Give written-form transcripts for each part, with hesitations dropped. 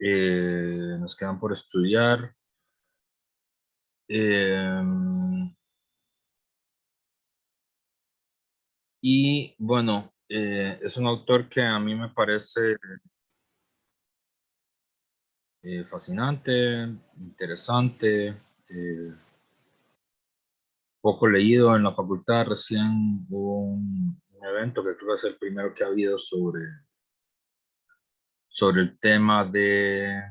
Nos quedan por estudiar. Y bueno, es un autor que a mí me parece fascinante, interesante, poco leído en la facultad. Recién hubo un evento que creo que es el primero que ha habido sobre el tema de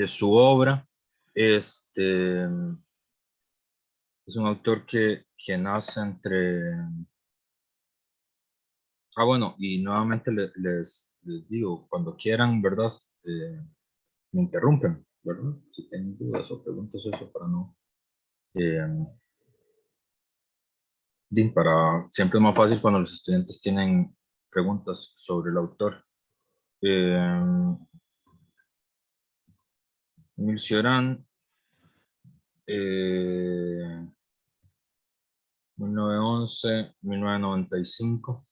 su obra. Es un autor que nace entre... bueno, y nuevamente les digo, cuando quieran, ¿verdad? Me interrumpen, ¿verdad? Si tienen dudas o preguntas, eso para no... eh, siempre es más fácil cuando los estudiantes tienen preguntas sobre el autor. Eh, Emile Cioran, 1911-1995.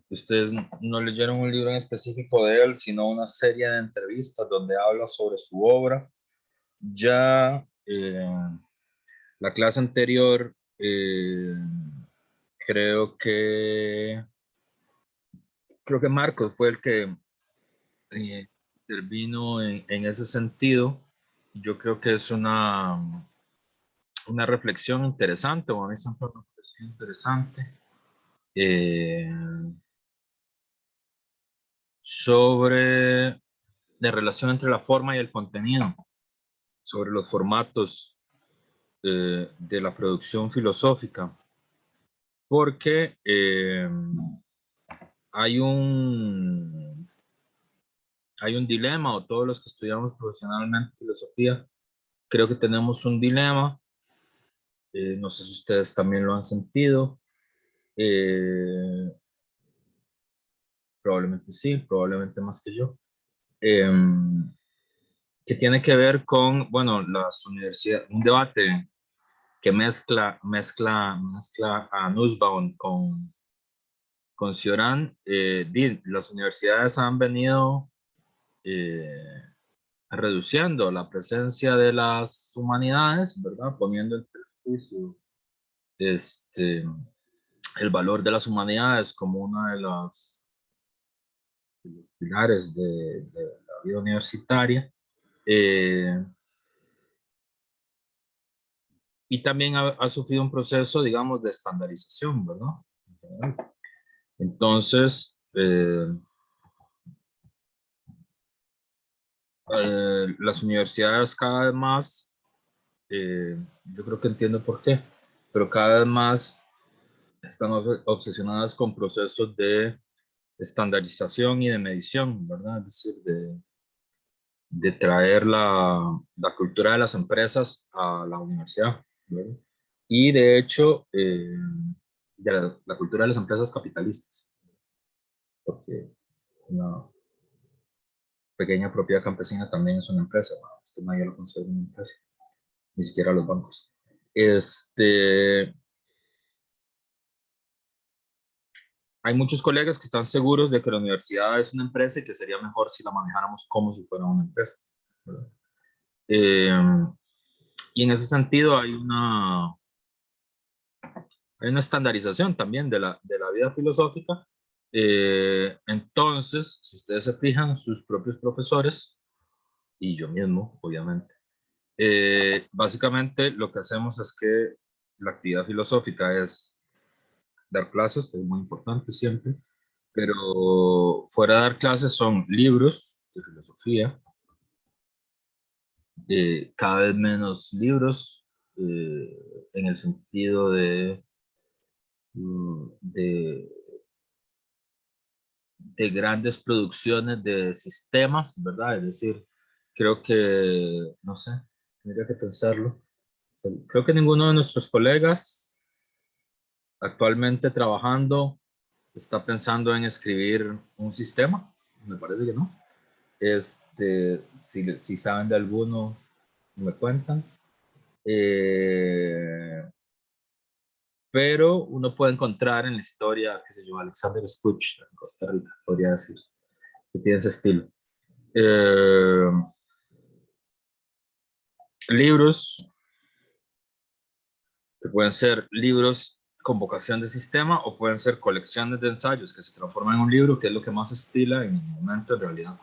Ustedes no leyeron un libro en específico de él, sino una serie de entrevistas donde habla sobre su obra. Ya la clase anterior, creo que Marcos fue el que intervino en ese sentido. Yo creo que es una reflexión interesante, o a mí siempre me pareció interesante, eh, sobre la relación entre la forma y el contenido, sobre los formatos de la producción filosófica, porque hay un dilema, o todos los que estudiamos profesionalmente filosofía, creo que tenemos un dilema. No sé si ustedes también lo han sentido. Probablemente sí, probablemente más que yo. Que tiene que ver con, bueno, las universidades, un debate que mezcla a Nussbaum con Cioran. Las universidades han venido eh, reduciendo la presencia de las humanidades, ¿verdad? Poniendo en perjuicio el valor de las humanidades como una de los pilares de la vida universitaria. Eh, y también ha sufrido un proceso, digamos, de estandarización, ¿verdad? Entonces, las universidades cada vez más, yo creo que entiendo por qué, pero cada vez más están obsesionadas con procesos de estandarización y de medición, ¿verdad? Es decir, de traer la cultura de las empresas a la universidad, ¿verdad? Y de hecho, de la cultura de las empresas capitalistas, porque una pequeña propiedad campesina también es una empresa, ¿no? Es que nadie lo considera una empresa, ni siquiera los bancos. Hay muchos colegas que están seguros de que la universidad es una empresa y que sería mejor si la manejáramos como si fuera una empresa, ¿verdad? Eh, y en ese sentido hay una estandarización también de la vida filosófica. Entonces, si ustedes se fijan, sus propios profesores, y yo mismo, obviamente, básicamente lo que hacemos es que la actividad filosófica es dar clases, que es muy importante siempre, pero fuera de dar clases son libros de filosofía, cada vez menos libros, en el sentido de grandes producciones de sistemas, ¿verdad? Es decir, creo que, no sé, tendría que pensarlo. Creo que ninguno de nuestros colegas actualmente trabajando está pensando en escribir un sistema. Me parece que no. Si saben de alguno, me cuentan. Pero uno puede encontrar en la historia, qué sé yo, Alexander Scrooge en Costa Rica, podría decir, que tiene ese estilo. Eh, libros, que pueden ser libros con vocación de sistema o pueden ser colecciones de ensayos que se transforman en un libro, que es lo que más estila en el momento, en realidad,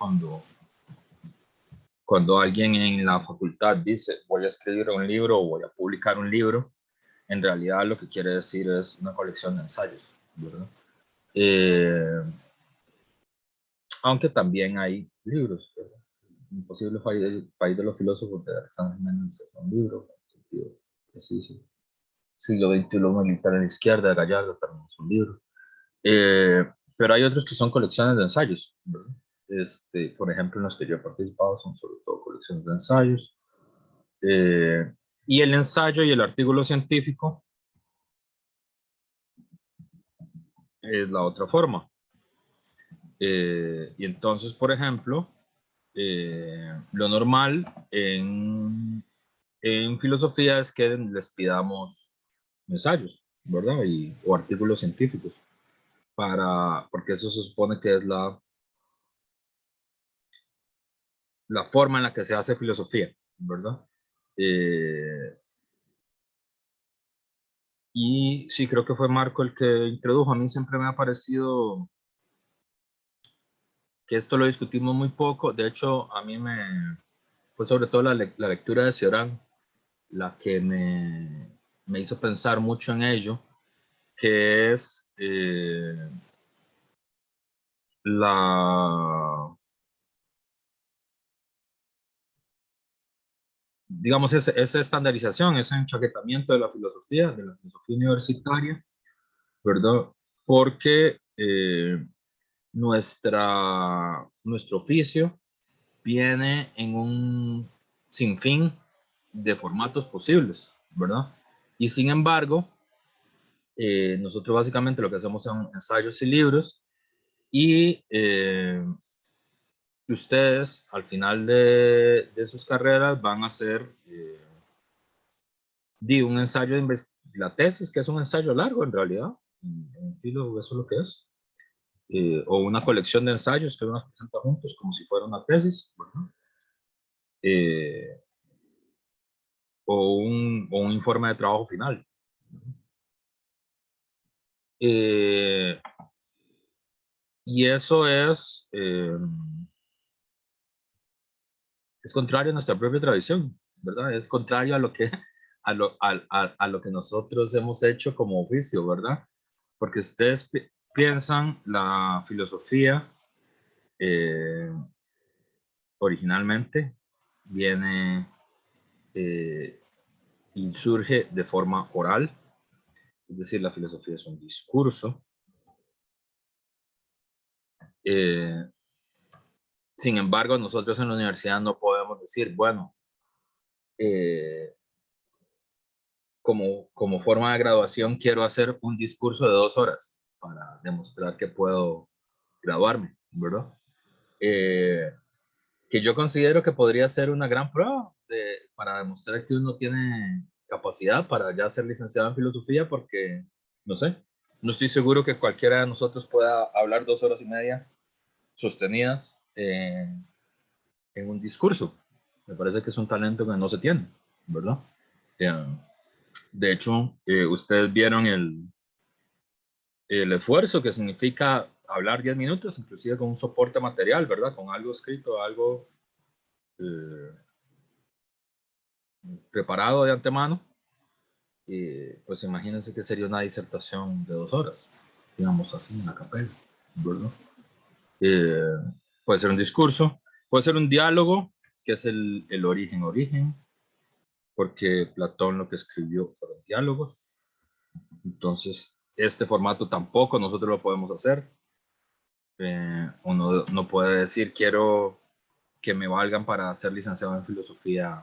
cuando alguien en la facultad dice voy a escribir un libro o voy a publicar un libro, en realidad lo que quiere decir es una colección de ensayos, ¿verdad? Eh, aunque también hay libros, ¿verdad? Imposible país de los filósofos de Alexander Méndez es un libro, en sentido preciso. Siglo XXI militar en la izquierda de Gallardo también es un libro. Pero hay otros que son colecciones de ensayos, ¿verdad? Por ejemplo, en los que yo he participado son sobre todo colecciones de ensayos. Y el ensayo y el artículo científico es la otra forma. Y entonces, por ejemplo, lo normal en filosofía es que les pidamos ensayos, ¿verdad? O artículos científicos, porque eso se supone que es la forma en la que se hace filosofía, ¿verdad? Y sí, creo que fue Marco el que introdujo. A mí siempre me ha parecido que esto lo discutimos muy poco. De hecho, a mí fue sobre todo la lectura de Cioran la que me hizo pensar mucho en ello, que es la, digamos, esa estandarización, ese enchaquetamiento de la filosofía universitaria, ¿verdad? Porque nuestro oficio viene en un sinfín de formatos posibles, ¿verdad? Y sin embargo, nosotros básicamente lo que hacemos son ensayos y libros y ustedes al final de sus carreras van a hacer un ensayo de la tesis, que es un ensayo largo en realidad, en filo eso es lo que es, o una colección de ensayos que uno presenta juntos como si fuera una tesis, ¿verdad? Eh, o un informe de trabajo final. Eh, y eso es contrario a nuestra propia tradición, ¿verdad? Es contrario a lo que, a lo que nosotros hemos hecho como oficio, ¿verdad? Porque ustedes piensan la filosofía eh, originalmente viene y surge de forma oral, es decir, la filosofía es un discurso. Eh, Sin embargo, nosotros en la universidad no podemos decir, bueno, eh, como forma de graduación quiero hacer un discurso de 2 horas para demostrar que puedo graduarme, ¿verdad? Eh, que yo considero que podría ser una gran prueba para demostrar que uno tiene capacidad para ya ser licenciado en filosofía, porque, no sé, no estoy seguro que cualquiera de nosotros pueda hablar 2 horas y media sostenidas en un discurso. Me parece que es un talento que no se tiene, ¿verdad? Eh, de hecho, ustedes vieron el esfuerzo que significa hablar 10 minutos, inclusive con un soporte material, ¿verdad? Con algo escrito, algo eh, preparado de antemano. Pues imagínense que sería una disertación de 2 horas, digamos así, en la capela, ¿verdad? Eh, puede ser un discurso, puede ser un diálogo, que es el origen, porque Platón lo que escribió fueron diálogos. Entonces, este formato tampoco nosotros lo podemos hacer. Uno no puede decir, quiero que me valgan para ser licenciado en filosofía,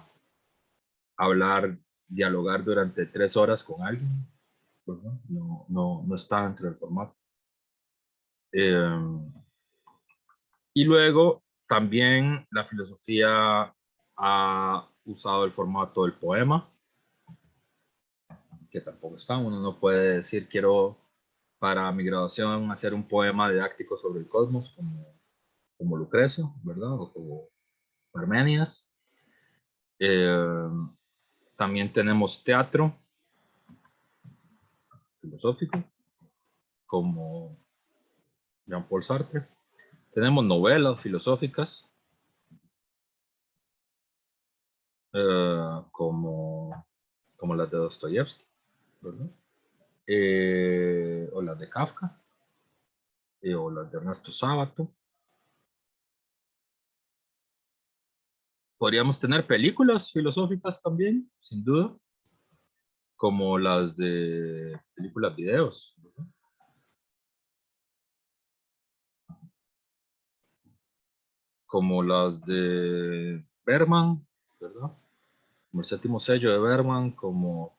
hablar, dialogar durante 3 horas con alguien. Pues no está dentro del formato. Eh, y luego, también la filosofía ha usado el formato del poema, que tampoco está. Uno no puede decir, quiero para mi graduación hacer un poema didáctico sobre el cosmos, como Lucrecio, ¿verdad? O como Parmenias. Eh, También tenemos teatro filosófico, como Jean-Paul Sartre. Tenemos novelas filosóficas, como las de Dostoyevsky, ¿verdad? O las de Kafka, o las de Ernesto Sábato. Podríamos tener películas filosóficas también, sin duda, como las de películas videos, ¿verdad? Como las de Bergman, ¿verdad? Como el séptimo sello de Bergman, como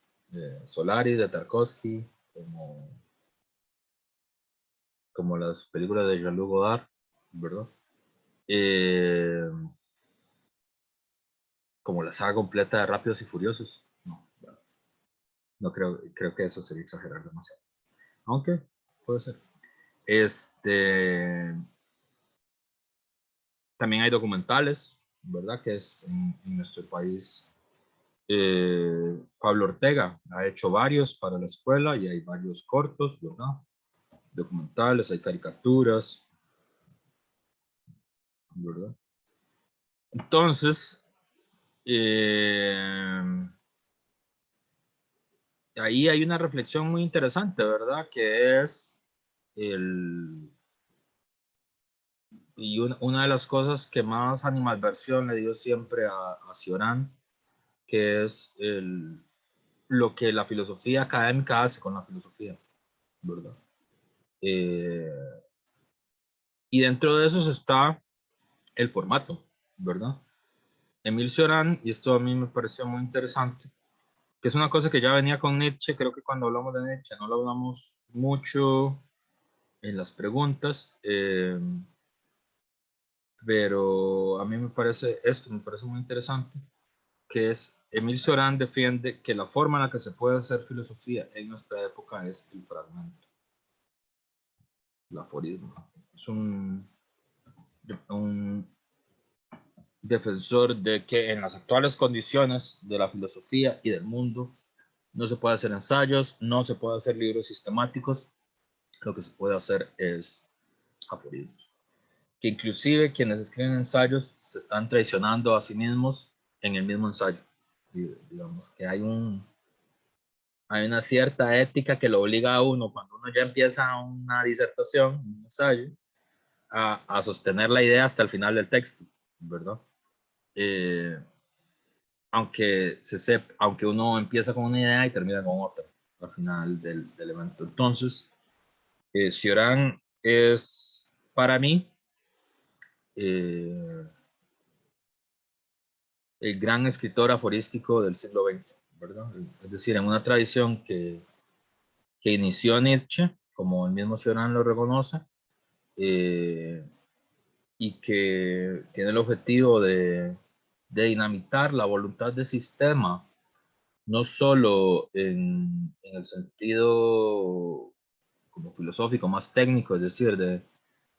Solaris de Tarkovsky, como las películas de Jean-Luc Godard, ¿verdad? Eh, Como la saga completa de Rápidos y Furiosos. No, bueno, no creo que eso sería exagerar demasiado. Aunque puede ser. También hay documentales, ¿verdad? Que es en nuestro país. Pablo Ortega ha hecho varios para la escuela y hay varios cortos, ¿verdad? Documentales, hay caricaturas, ¿verdad? Entonces, eh, ahí hay una reflexión muy interesante, ¿verdad? Que es el, una de las cosas que más animadversión le dio siempre a Cioran, que es lo que la filosofía académica hace con la filosofía, ¿verdad? Eh, y dentro de eso está el formato, ¿verdad? Emil Cioran, y esto a mí me pareció muy interesante, que es una cosa que ya venía con Nietzsche, creo que cuando hablamos de Nietzsche no lo hablamos mucho en las preguntas, pero a mí me parece muy interesante, que es Emil Cioran defiende que la forma en la que se puede hacer filosofía en nuestra época es el fragmento, el aforismo. Es un defensor de que en las actuales condiciones de la filosofía y del mundo no se puede hacer ensayos, no se puede hacer libros sistemáticos, lo que se puede hacer es aforismos. Que inclusive quienes escriben ensayos se están traicionando a sí mismos en el mismo ensayo. Y, digamos que hay una cierta ética que lo obliga a uno, cuando uno ya empieza una disertación, un ensayo, a sostener la idea hasta el final del texto, ¿verdad? Eh, aunque uno empieza con una idea y termina con otra al final del evento. Entonces, Cioran es para mí eh, el gran escritor aforístico del siglo XX, ¿verdad? Es decir, en una tradición que inició Nietzsche, como el mismo Cioran lo reconoce, eh, y que tiene el objetivo de dinamitar la voluntad de sistema, no solo en el sentido como filosófico más técnico, es decir, de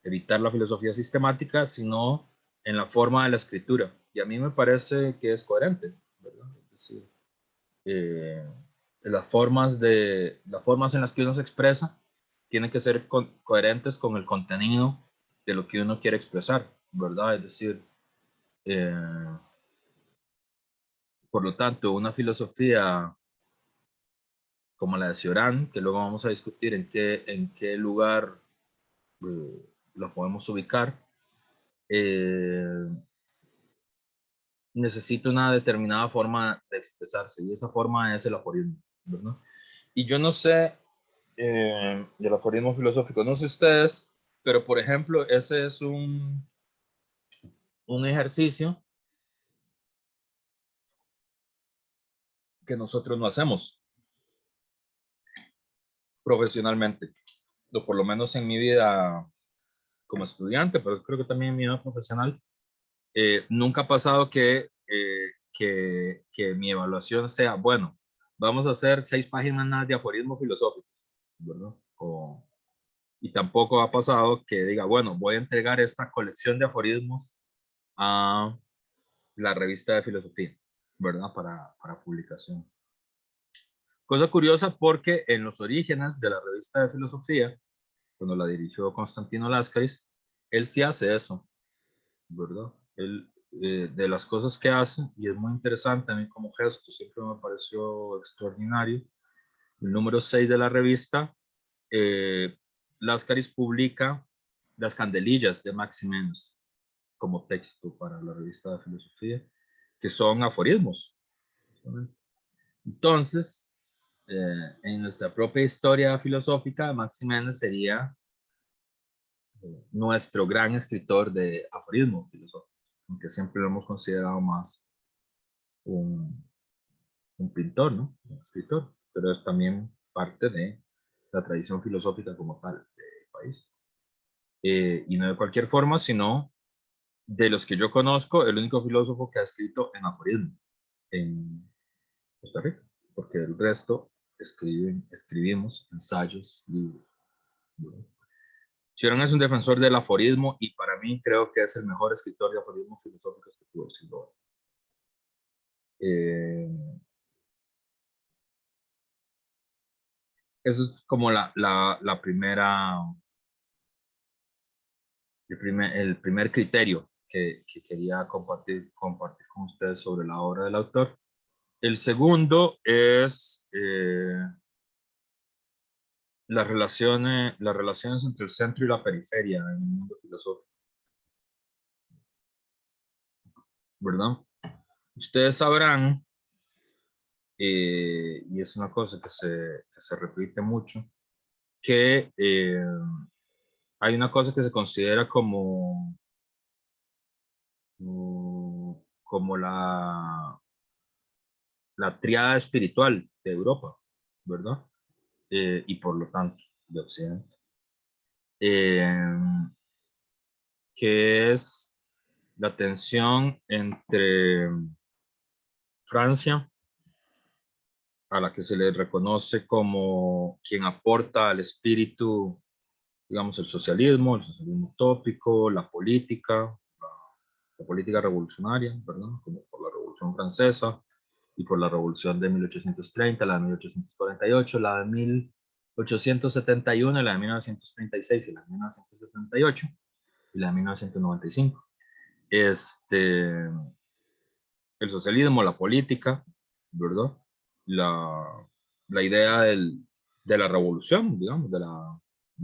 evitar la filosofía sistemática, sino en la forma de la escritura. Y a mí me parece que es coherente, ¿verdad? Es decir, eh, las formas en las que uno se expresa tienen que ser coherentes con el contenido de lo que uno quiere expresar, ¿verdad? Es decir, eh, por lo tanto, una filosofía como la de Cioran, que luego vamos a discutir en qué lugar lo podemos ubicar, eh, necesita una determinada forma de expresarse y esa forma es el aforismo, ¿verdad? Y yo no sé del aforismo filosófico, no sé ustedes, pero por ejemplo, ese es un ejercicio que nosotros no hacemos profesionalmente, o por lo menos en mi vida como estudiante, pero creo que también en mi vida profesional. Nunca ha pasado que mi evaluación sea, bueno, vamos a hacer 6 páginas de aforismo filosófico, ¿verdad? Y tampoco ha pasado que diga, bueno, voy a entregar esta colección de aforismos a la revista de filosofía, ¿verdad? Para publicación. Cosa curiosa porque en los orígenes de la revista de filosofía, cuando la dirigió Constantino Láscaris, él sí hace eso, ¿verdad? Él, de las cosas que hace, y es muy interesante, a mí como gesto siempre me pareció extraordinario, el número 6 de la revista, Láscaris publica Las Candelillas de Maximenes como texto para la revista de filosofía, que son aforismos. Entonces, en nuestra propia historia filosófica, Maximenes sería nuestro gran escritor de aforismo filosófico, aunque siempre lo hemos considerado más un, un pintor, ¿no? Un escritor, pero es también parte de la tradición filosófica como tal del país. Y no de cualquier forma, sino de los que yo conozco, el único filósofo que ha escrito en aforismo en Costa Rica, porque el resto escribimos ensayos, libros. ¿No? Chiron es un defensor del aforismo y para mí creo que es el mejor escritor de aforismos filosóficos que pudo decirlo. Eso es como la primera, el primer criterio que quería compartir con ustedes sobre la obra del autor. El segundo es las relaciones entre el centro y la periferia en el mundo filosófico, ¿verdad? Ustedes sabrán, y es una cosa que se repite mucho, que hay una cosa que se considera como la triada espiritual de Europa, ¿verdad? Y por lo tanto de Occidente, eh, que es la tensión entre Francia, a la que se le reconoce como quien aporta al espíritu, digamos, el socialismo utópico, la política revolucionaria, ¿verdad? Como por la Revolución Francesa y por la Revolución de 1830, la de 1848, la de 1871, la de 1936 y la de 1978 y la de 1995. El socialismo, la política, ¿verdad? La, la idea de la revolución, digamos, de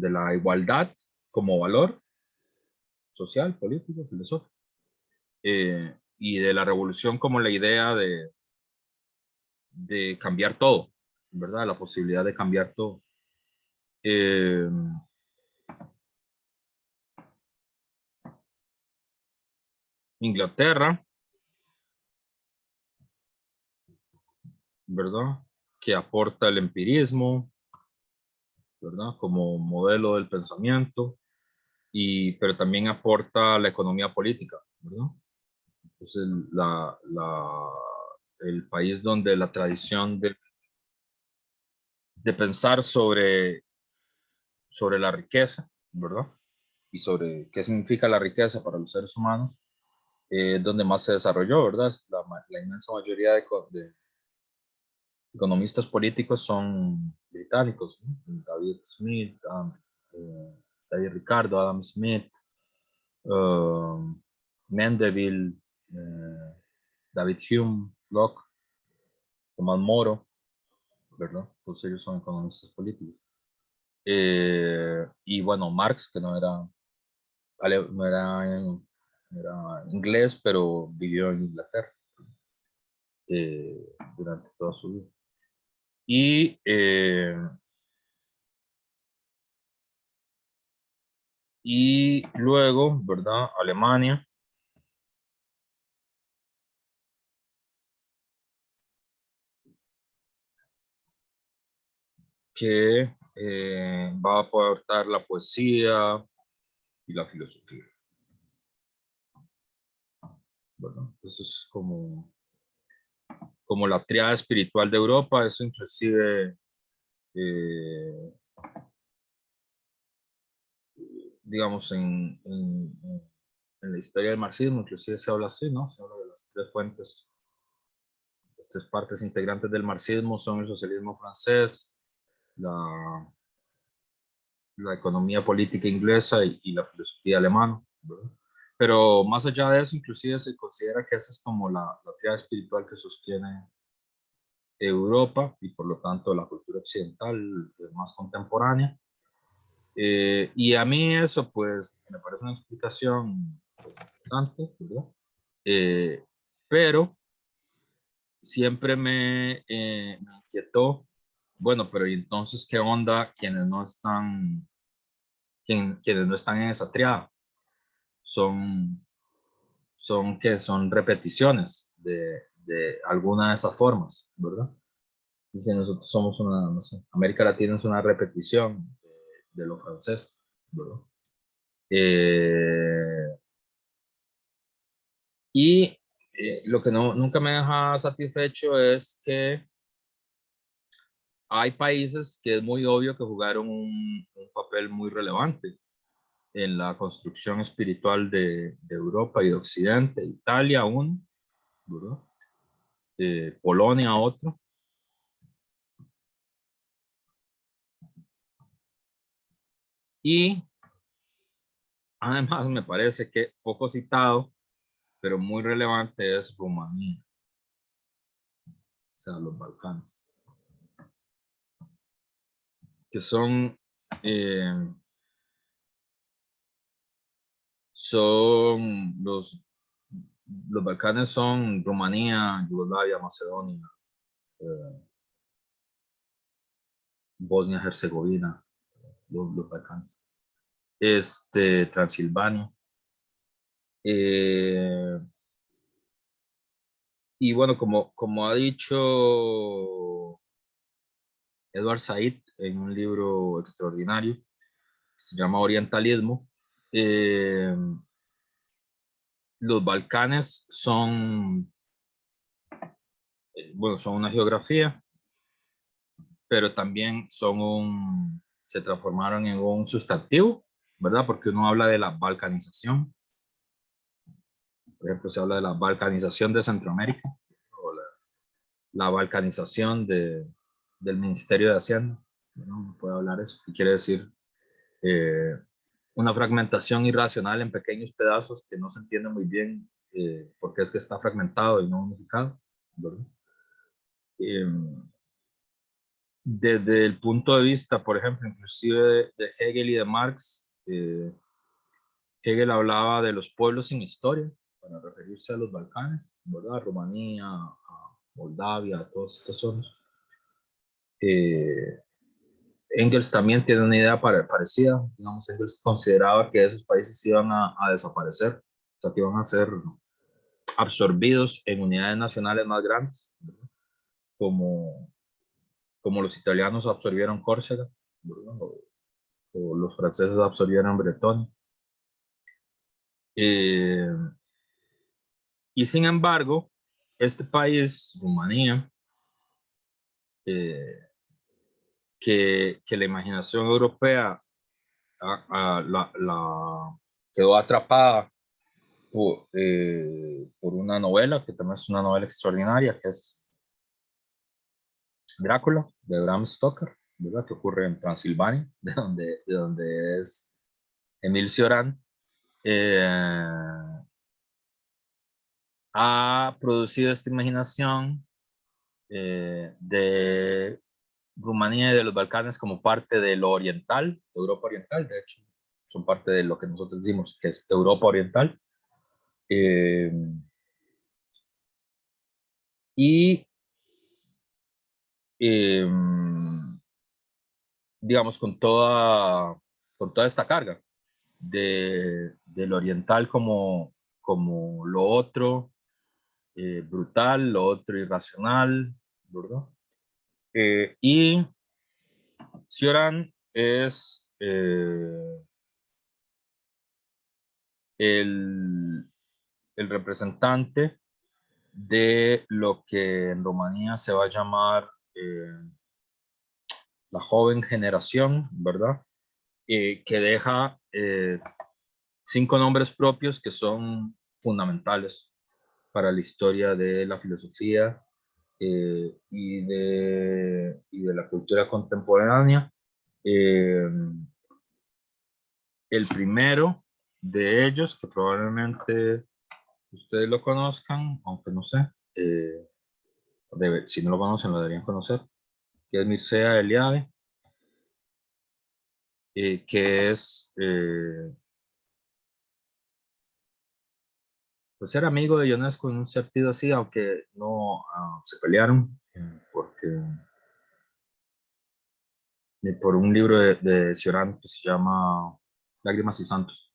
la igualdad como valor social, político, filosófico, y de la revolución como la idea de cambiar todo, ¿verdad? La posibilidad de cambiar todo. Eh, Inglaterra, ¿verdad? Que aporta el empirismo, ¿verdad? Como modelo del pensamiento, pero también aporta la economía política, ¿verdad? Es el país donde la tradición de pensar sobre la riqueza, ¿verdad? Y sobre qué significa la riqueza para los seres humanos, donde más se desarrolló, ¿verdad? La inmensa mayoría de economistas políticos son británicos, ¿no? David Smith, David Ricardo, Adam Smith, Mandeville, David Hume, Locke, Tomás Moro, ¿verdad? Todos ellos son economistas políticos. Y bueno, Marx, que no era inglés, pero vivió en Inglaterra durante toda su vida. Y luego, ¿verdad? Alemania, que va a aportar la poesía y la filosofía, ¿verdad? Eso es como la triada espiritual de Europa, eso inclusive digamos, en la historia del marxismo, inclusive se habla así, ¿no? Se habla de las tres fuentes, las tres partes integrantes del marxismo son el socialismo francés, la economía política inglesa y la filosofía alemana, ¿verdad? Pero más allá de eso, inclusive se considera que esa es como la triada espiritual que sostiene Europa y por lo tanto la cultura occidental más contemporánea. Y a mí eso pues me parece una explicación pues, importante, ¿verdad? Eh, pero siempre me inquietó, bueno, pero ¿y entonces qué onda quienes no están en esa triada? Son, son repeticiones de alguna de esas formas, ¿verdad? Dice, nosotros somos una, no sé, América Latina es una repetición de lo francés, ¿verdad? Eh, y lo que nunca me deja satisfecho es que hay países que es muy obvio que jugaron un papel muy relevante en la construcción espiritual de Europa y de Occidente, Italia uno, ¿verdad? Polonia otro, y además me parece que poco citado, pero muy relevante es Rumanía, o sea, los Balcanes, que eh, son los Balcanes son Rumanía, Yugoslavia, Macedonia, eh, Bosnia-Herzegovina, los Balcanes, Transilvania. Eh, y bueno, como ha dicho Edward Said en un libro extraordinario, que se llama Orientalismo, eh, los Balcanes bueno, son una geografía, pero también se transformaron en un sustantivo, ¿verdad? Porque uno habla de la balcanización. Por ejemplo, se habla de la balcanización de Centroamérica o la balcanización del Ministerio de Hacienda. ¿No? Uno puede hablar eso, que quiere decir eh, una fragmentación irracional en pequeños pedazos que no se entiende muy bien por qué es que está fragmentado y no unificado, ¿verdad? Eh, Desde el punto de vista, por ejemplo, inclusive de Hegel y de Marx, Hegel hablaba de los pueblos sin historia para referirse a los Balcanes, ¿verdad? Rumanía, a Moldavia, a todas estas zonas. Eh, Engels también tiene una idea parecida, digamos, Engels consideraba que esos países iban a desaparecer, o sea, que iban a ser absorbidos en unidades nacionales más grandes, ¿verdad? como, como los italianos absorbieron Córcega, ¿verdad? O los franceses absorbieron Bretonia. Eh, y sin embargo, este país, Rumanía, eh, que la imaginación europea quedó atrapada por una novela, que también es una novela extraordinaria, que es Drácula, de Bram Stoker, ¿verdad? Que ocurre en Transilvania, de donde es Emil Cioran. Eh, ha producido esta imaginación de Rumanía y de los Balcanes como parte de lo oriental, de Europa Oriental, de hecho, son parte de lo que nosotros decimos que es Europa Oriental. Eh, y, eh, digamos, con toda esta carga del oriental como lo otro, brutal, lo otro irracional, ¿verdad? Y Cioran es el, el representante de lo que en Rumanía se va a llamar la joven generación, ¿verdad? que deja 5 nombres propios que son fundamentales para la historia de la filosofía y de la cultura contemporánea. El primero de ellos, que probablemente ustedes lo conozcan, aunque no sé, si no lo conocen, lo deberían conocer, que es Mircea Eliade, que es, pues era amigo de Ionesco en un sentido así, aunque no se pelearon, porque por un libro de Cioran que se llama Lágrimas y Santos.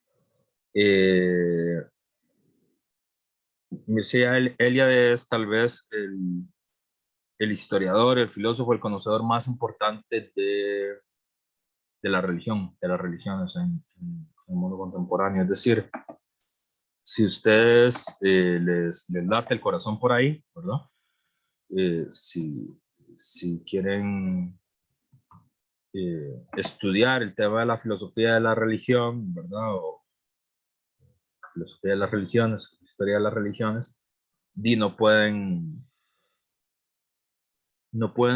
Mircea Eliade es tal vez el historiador, el filósofo, el conocedor más importante de la religión, de las religiones en el mundo contemporáneo. Es decir, si ustedes les late el corazón por ahí, ¿verdad? Si quieren estudiar el tema de la filosofía de la religión, ¿verdad? O la filosofía de las religiones, la historia de las religiones, y no pueden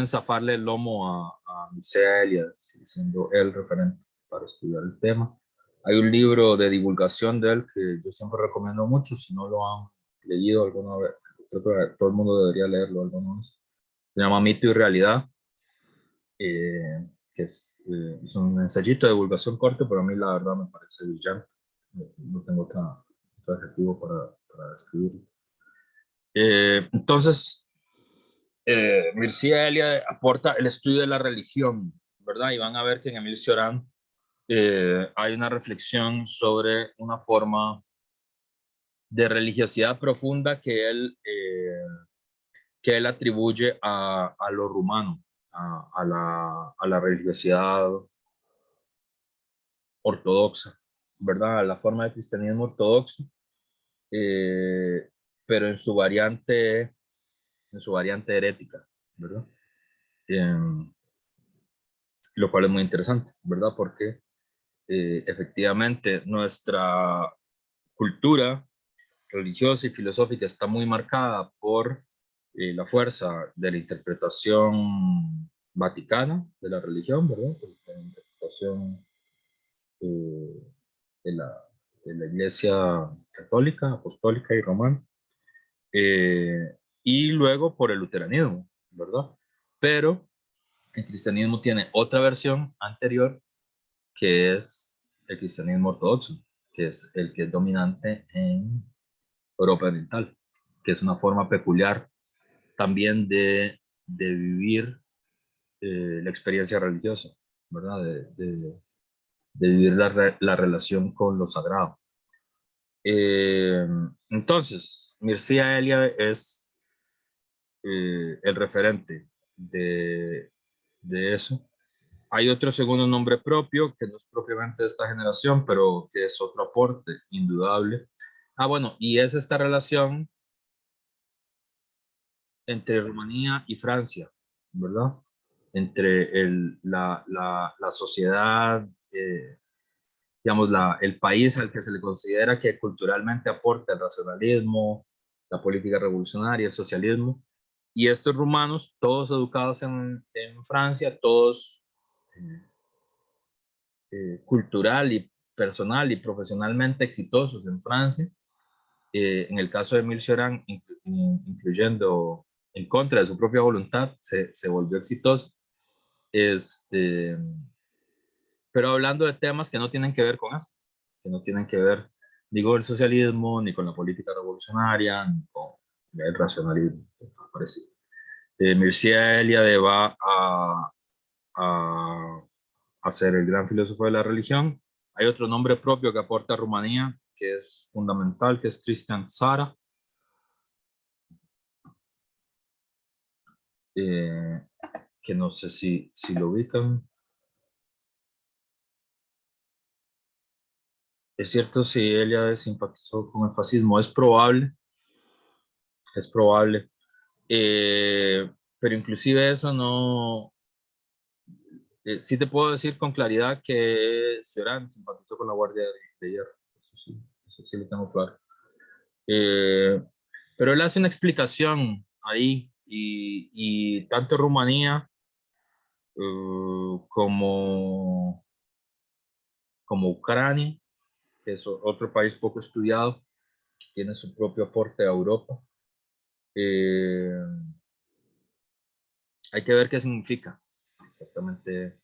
zafarle el lomo a Mircea Eliade, siendo él referente para estudiar el tema. Hay un libro de divulgación de él que yo siempre recomiendo mucho, si no lo han leído alguna vez, creo que todo el mundo debería leerlo alguna vez. Se llama Mito y Realidad, que es un ensayito de divulgación corto, pero a mí la verdad me parece brillante. No tengo otro adjetivo para describirlo. Entonces, Mircea Eliade aporta el estudio de la religión, ¿verdad? Y van a ver que en Emil Cioran hay una reflexión sobre una forma de religiosidad profunda que él atribuye a lo rumano, a la religiosidad ortodoxa, ¿verdad? A la forma de cristianismo ortodoxo, eh, pero en su variante herética, ¿verdad? Lo cual es muy interesante, ¿verdad? Porque efectivamente nuestra cultura religiosa y filosófica está muy marcada por la fuerza de la interpretación vaticana de la religión, ¿verdad? Por la interpretación eh, de, la, de la Iglesia católica, apostólica y romana, y luego por el luteranismo, ¿verdad? Pero el cristianismo tiene otra versión anterior que es el cristianismo ortodoxo, que es el que es dominante en Europa Oriental, que es una forma peculiar también de vivir la experiencia religiosa, ¿verdad? De vivir la relación con lo sagrado. Entonces, Mircea Eliade es el referente de eso. Hay otro segundo nombre propio, que no es propiamente de esta generación, pero que es otro aporte indudable. Bueno, y es esta relación entre Rumanía y Francia, ¿verdad? Entre la sociedad, digamos, el país al que se le considera que culturalmente aporta el racionalismo, la política revolucionaria, el socialismo, y estos rumanos, todos educados en Francia, todos cultural y personal y profesionalmente exitosos en Francia. En el caso de Emile Cioran, incluyendo en contra de su propia voluntad, se volvió exitoso. Este, pero hablando de temas que no tienen que ver con eso, que no tienen que ver ni con el socialismo, ni con la política revolucionaria, ni con el racionalismo. Parecido. Mircea Eliade va a ser el gran filósofo de la religión. Hay otro nombre propio que aporta a Rumanía, que es fundamental, que es Tristan Tzara. Eh, que no sé si lo ubican. Es cierto, si ella simpatizó con el fascismo, es probable, pero inclusive eso no, Sí te puedo decir con claridad que Serán simpatizó con la Guardia de Hierro. Eso sí lo tengo claro. Eh, pero él hace una explicación ahí y tanto Rumanía como, como Ucrania, que es otro país poco estudiado, que tiene su propio aporte a Europa. Eh, Hay que ver qué significa exactamente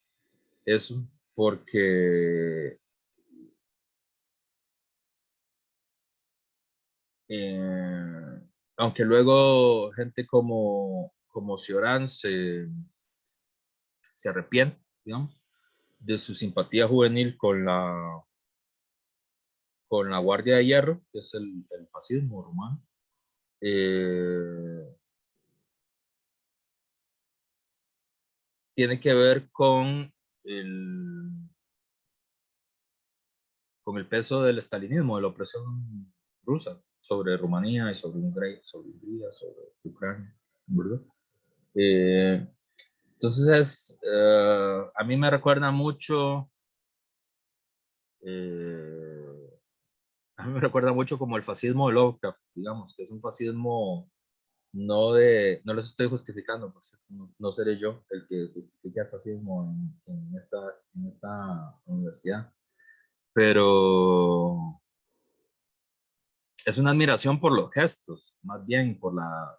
eso, porque eh, aunque luego gente como Cioran se arrepiente, digamos, de su simpatía juvenil con la Guardia de Hierro, que es el fascismo rumano, eh, tiene que ver el, con el peso del estalinismo, de la opresión rusa sobre Rumanía y sobre Hungría, sobre Ucrania, ¿verdad? Eh, entonces, a mí me recuerda mucho, eh, a mí me recuerda mucho como el fascismo de Lovecraft, digamos, que es un fascismo no los estoy justificando, por cierto, no seré yo el que justifique el fascismo en esta universidad, pero es una admiración por los gestos, más bien por la,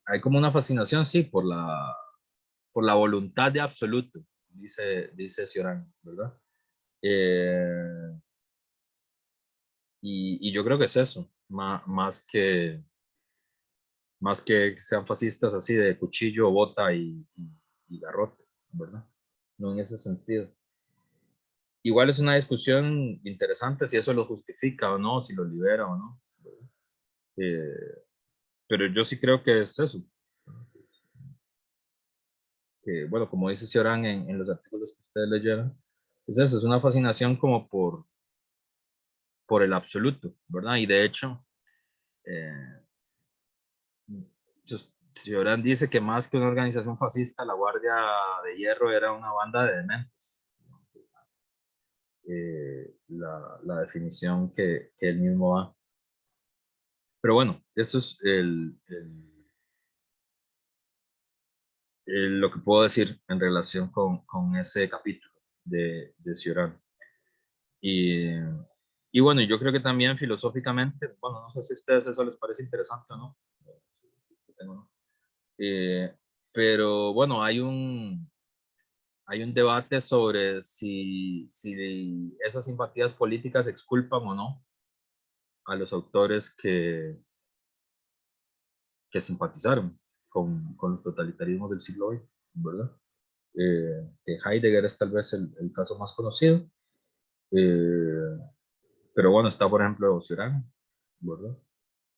hay como una fascinación, sí, por la voluntad de absoluto, dice Cioran, ¿verdad? Eh, y yo creo que es eso, más que sean fascistas así de cuchillo, bota y garrote, ¿verdad? No en ese sentido. Igual es una discusión interesante si eso lo justifica o no, si lo libera o no. Eh, pero yo sí creo que es eso. Que, bueno, como dice Cioran en los artículos que ustedes leyeron, es eso, es una fascinación como por el absoluto, ¿verdad? Y de hecho, eh, Cioran dice que más que una organización fascista, la Guardia de Hierro era una banda de dementes. La definición que él mismo da. Pero bueno, eso es lo que puedo decir en relación con ese capítulo de Cioran. Y, y bueno, yo creo que también filosóficamente, bueno, no sé si a ustedes eso les parece interesante o no, eh, pero bueno, hay un debate sobre si esas simpatías políticas exculpan o no a los autores que simpatizaron con los totalitarismos del siglo XX, ¿verdad? Heidegger es tal vez el caso más conocido, eh, pero bueno, está por ejemplo Cioran, ¿verdad?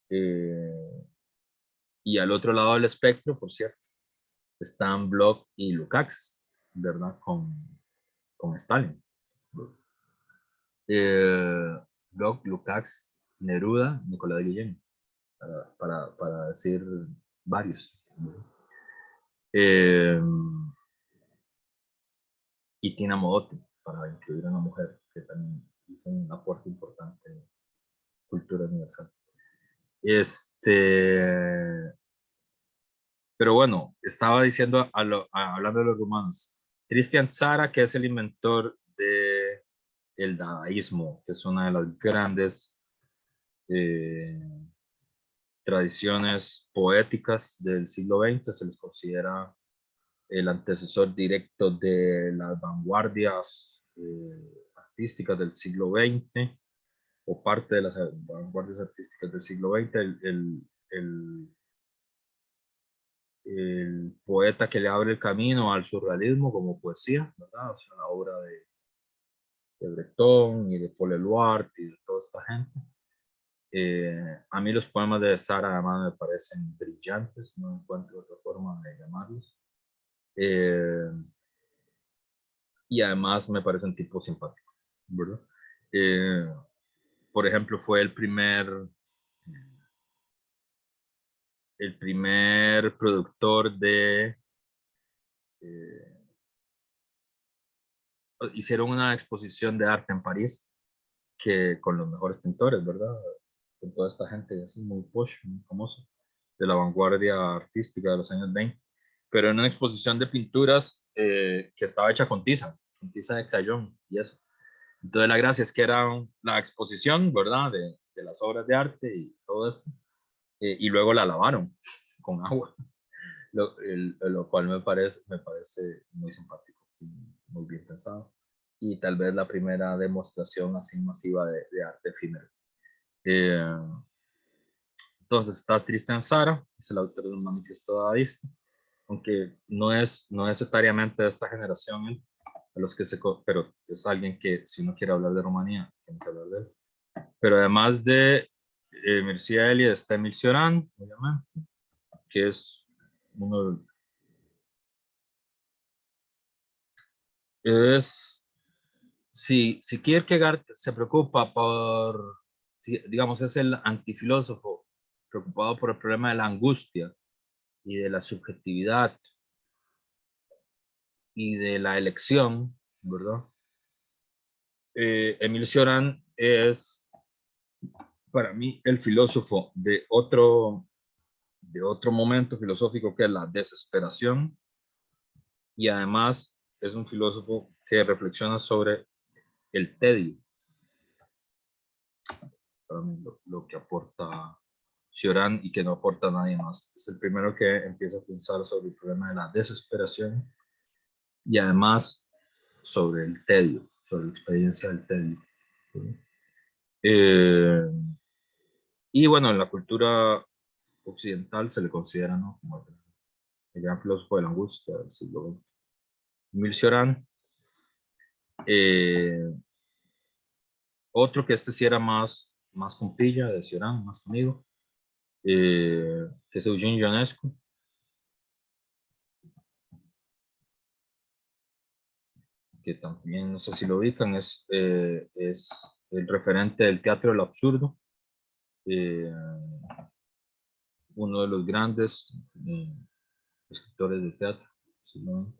Eh, y al otro lado del espectro, por cierto, están Bloch y Lukács, ¿verdad? Con Stalin. Eh, Bloch, Lukács, Neruda, Nicolás Guillén, para decir varios. Eh, y Tina Modotti, para incluir a una mujer que también hizo un aporte importante en cultura universal. Pero bueno, estaba diciendo, hablando de los rumanos, Christian Tzara, que es el inventor de el dadaísmo, que es una de las grandes eh, tradiciones poéticas del siglo XX, se les considera el antecesor directo de las vanguardias artísticas del siglo XX o parte de las vanguardias artísticas del siglo XX, el poeta que le abre el camino al surrealismo como poesía, ¿verdad? O sea, la obra de Breton y de Paul Eluard y de toda esta gente. A mí los poemas de Sara además me parecen brillantes, no encuentro otra forma de llamarlos. Eh, y además me parecen tipos simpáticos, ¿verdad? Eh, por ejemplo, fue el primer el primer productor de... hicieron una exposición de arte en París que con los mejores pintores, ¿verdad? Con toda esta gente así muy posh, muy famosa, de la vanguardia artística de los años 20, pero en una exposición de pinturas que estaba hecha con tiza de crayón y eso. Entonces la gracia es que era la exposición, ¿verdad? De las obras de arte y todo esto, y luego la lavaron con agua, lo cual me parece muy simpático y muy bien pensado. Y tal vez la primera demostración así masiva de arte efímero. Eh, entonces está Tristan Tzara, es el autor del Manifiesto Dadaísta, aunque no es necesariamente de esta generación, a los que pero es alguien que si uno quiere hablar de Rumanía, tiene que hablar de él. Pero además de Mircea Eliade está Emil Cioran, obviamente, que es uno es si Kierkegaard se preocupa por, digamos, es el antifilósofo preocupado por el problema de la angustia y de la subjetividad y de la elección, ¿verdad? Emil Cioran es para mí el filósofo de otro momento filosófico que es la desesperación, y además es un filósofo que reflexiona sobre el tedio, para mí lo que aporta Cioran y que no aporta nadie más. Es el primero que empieza a pensar sobre el problema de la desesperación y además sobre el tedio, sobre la experiencia del tedio. ¿Sí? Eh, y bueno, en la cultura occidental se le considera, ¿no?, como el gran filósofo de la angustia del siglo XX. Emil Cioran, eh, otro que este sí era más compilla de Cioran, más amigo, que es Eugene Ionescu, que también no sé si lo ubican, es el referente del teatro del absurdo, eh, uno de los grandes escritores de teatro. ¿Sí? ¿No?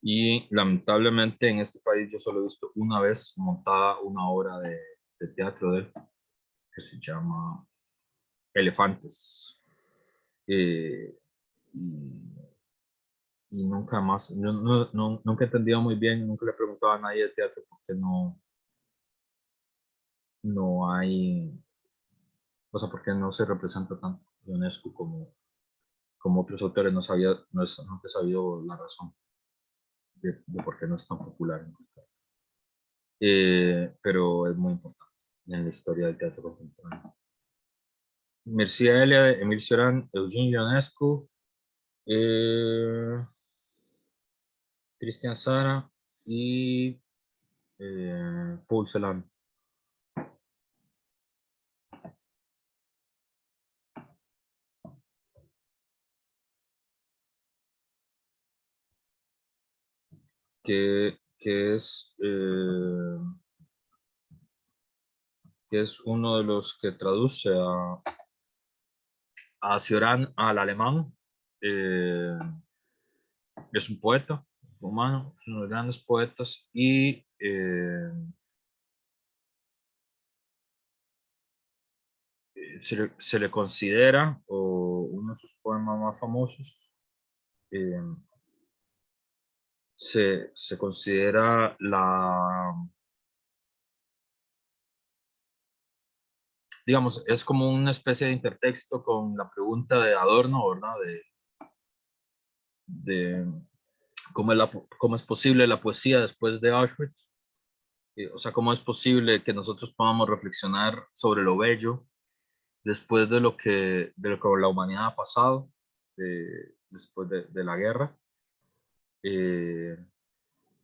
Y lamentablemente en este país yo solo he visto una vez montada una obra de teatro de él, que se llama Elefantes. Eh, y, y nunca más, nunca he entendido muy bien, nunca le he preguntado a nadie de teatro por qué no hay, o sea, por qué no se representa tanto Ionescu como otros autores. Nunca he sabido la razón de por qué no es tan popular en Costa Rica. Pero es muy importante en la historia del teatro contemporáneo. Mircea Eliade, Emil Cioran, Eugene Ionescu, Tristan Tzara y Paul Celan. Que es uno de los que traduce a Cioran al alemán. Eh, es un poeta rumano, es uno de los grandes poetas, y se le considera, o uno de sus poemas más famosos, eh, se considera digamos, es como una especie de intertexto con la pregunta de Adorno, ¿verdad? De cómo es posible la poesía después de Auschwitz. O sea, cómo es posible que nosotros podamos reflexionar sobre lo bello después de lo que la humanidad ha pasado, después de la guerra. Eh,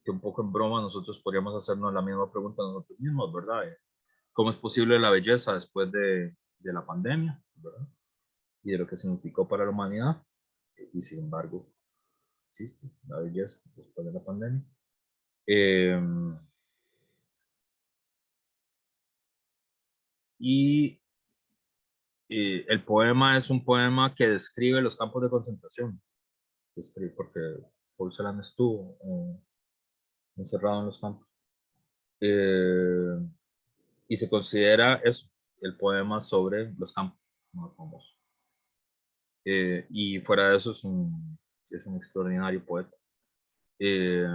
que un poco en broma nosotros podríamos hacernos la misma pregunta a nosotros mismos, ¿verdad? ¿Cómo es posible la belleza después de la pandemia, ¿verdad? Y de lo que significó para la humanidad. Y sin embargo, existe la belleza después de la pandemia. Eh, y Y el poema es un poema que describe los campos de concentración. Describe porque Paul Celan estuvo encerrado en los campos. Y se considera eso, el poema sobre los campos, más famoso. Y fuera de eso es un extraordinario poeta. Eh,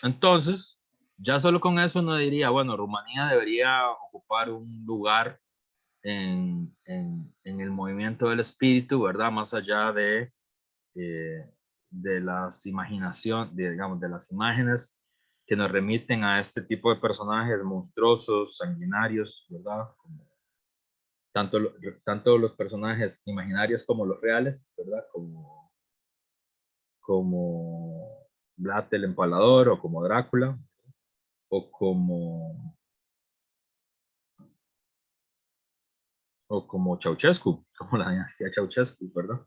entonces, ya solo con eso uno diría, bueno, Rumanía debería ocupar un lugar en el movimiento del espíritu, ¿verdad? Más allá de las imaginaciones, digamos, de las imágenes que nos remiten a este tipo de personajes monstruosos, sanguinarios, ¿verdad? Como tanto, tanto los personajes imaginarios como los reales, ¿verdad? Como Vlad el Empalador o como Drácula o como Ceausescu, como la dinastía Ceausescu, ¿verdad?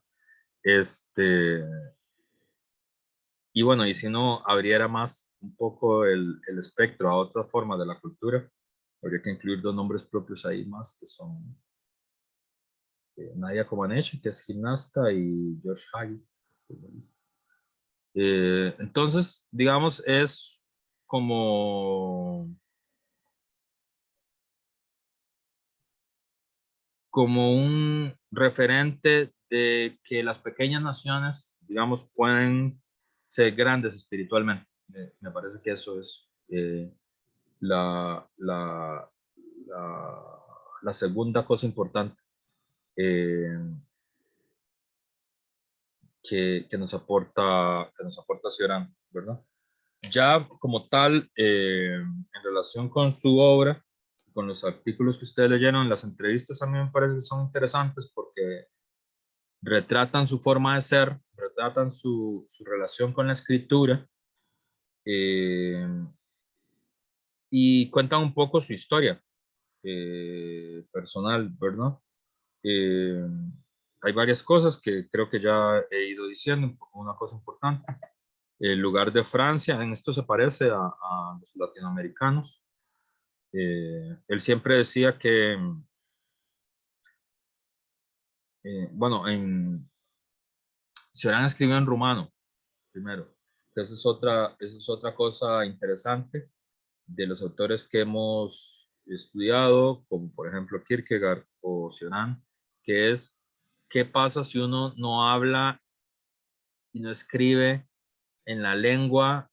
Este, y bueno, y si uno abriera más un poco el espectro a otras formas de la cultura, habría que incluir dos nombres propios ahí más, que son Nadia Comaneci, que es gimnasta, y Josh Hagi, futbolista. Entonces, digamos, es como, como un referente de que las pequeñas naciones, digamos, pueden ser grandes espiritualmente. Me parece que eso es la, la, la, la segunda cosa importante eh, que nos aporta Cioran, ¿verdad? Ya como tal, en relación con su obra, con los artículos que ustedes leyeron, las entrevistas a mí me parece que son interesantes porque retratan su forma de ser, retratan su relación con la escritura eh, y cuentan un poco su historia personal, ¿verdad? Eh, Hay varias cosas que creo que ya he ido diciendo. Una cosa importante, el lugar de Francia, en esto se parece a los latinoamericanos. Él siempre decía que, bueno, Cioran escribió en rumano primero. Esa es otra cosa interesante de los autores que hemos estudiado, como por ejemplo Kierkegaard o Cioran, que es qué pasa si uno no habla y no escribe en la lengua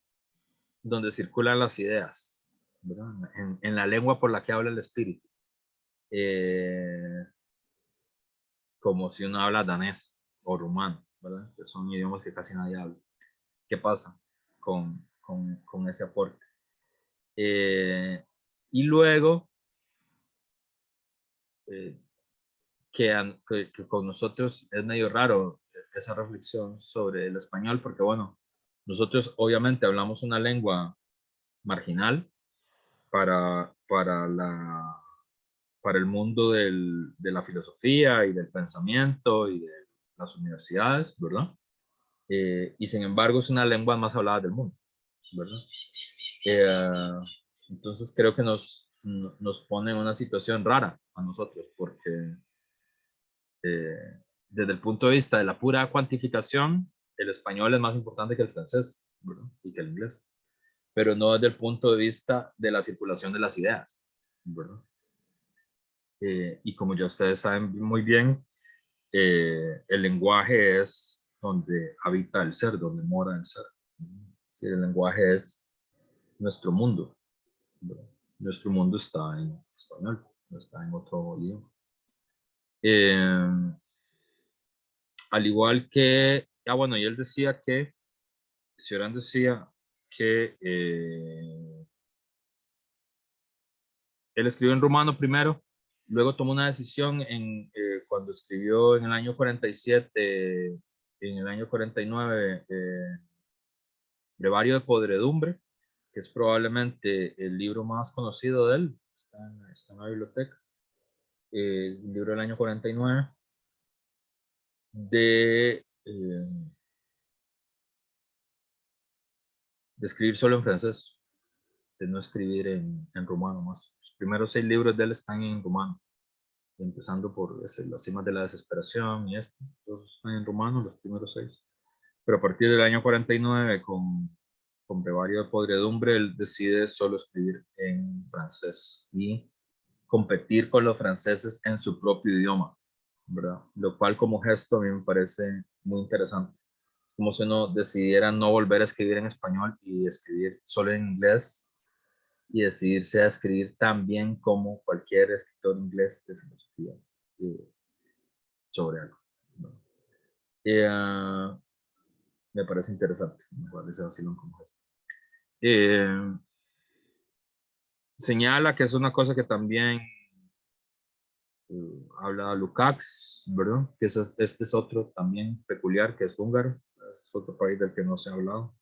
donde circulan las ideas, ¿verdad? En la lengua por la que habla el espíritu. Eh, Como si uno habla danés o rumano, ¿verdad? Que son idiomas que casi nadie habla. ¿Qué pasa con ese aporte? Eh, y luego, eh, que con nosotros es medio raro esa reflexión sobre el español, porque bueno, nosotros obviamente hablamos una lengua marginal para para el mundo de la filosofía y del pensamiento y de las universidades, ¿verdad? Y sin embargo es una lengua más hablada del mundo, ¿verdad? Eh, entonces creo que nos pone en una situación rara a nosotros, porque desde el punto de vista de la pura cuantificación, el español es más importante que el francés, ¿verdad? Y que el inglés, pero no desde el punto de vista de la circulación de las ideas, ¿verdad? Y como ya ustedes saben muy bien, el lenguaje es donde habita el ser, donde mora el ser. Sí, el lenguaje es nuestro mundo, ¿verdad? Nuestro mundo está en español, no está en otro idioma. Eh, Al igual que, bueno, y él decía que, Cioran decía que él escribió en rumano primero, luego tomó una decisión cuando escribió en el año 47, en el año 49, Brevario de Podredumbre, que es probablemente el libro más conocido de él, está en la biblioteca, el libro del año 49, de escribir solo en francés, de no escribir en rumano más. Los primeros 6 libros de él están en rumano. empezando por las cimas de la desesperación y esto, todos están en romano, los primeros 6. Pero a partir del año 49, con brevario de podredumbre, él decide solo escribir en francés y competir con los franceses en su propio idioma, ¿verdad? Lo cual como gesto a mí me parece muy interesante. Como si uno decidiera no volver a escribir en español y escribir solo en inglés y decidirse a escribir tan bien como cualquier escritor inglés de filosofía sobre algo, ¿no? Uh, me parece interesante, me parece vacilón como gesto. Señala que es una cosa que también habla Lukács, ¿verdad? Que este es otro también peculiar, que es húngaro, es otro país del que no se ha hablado.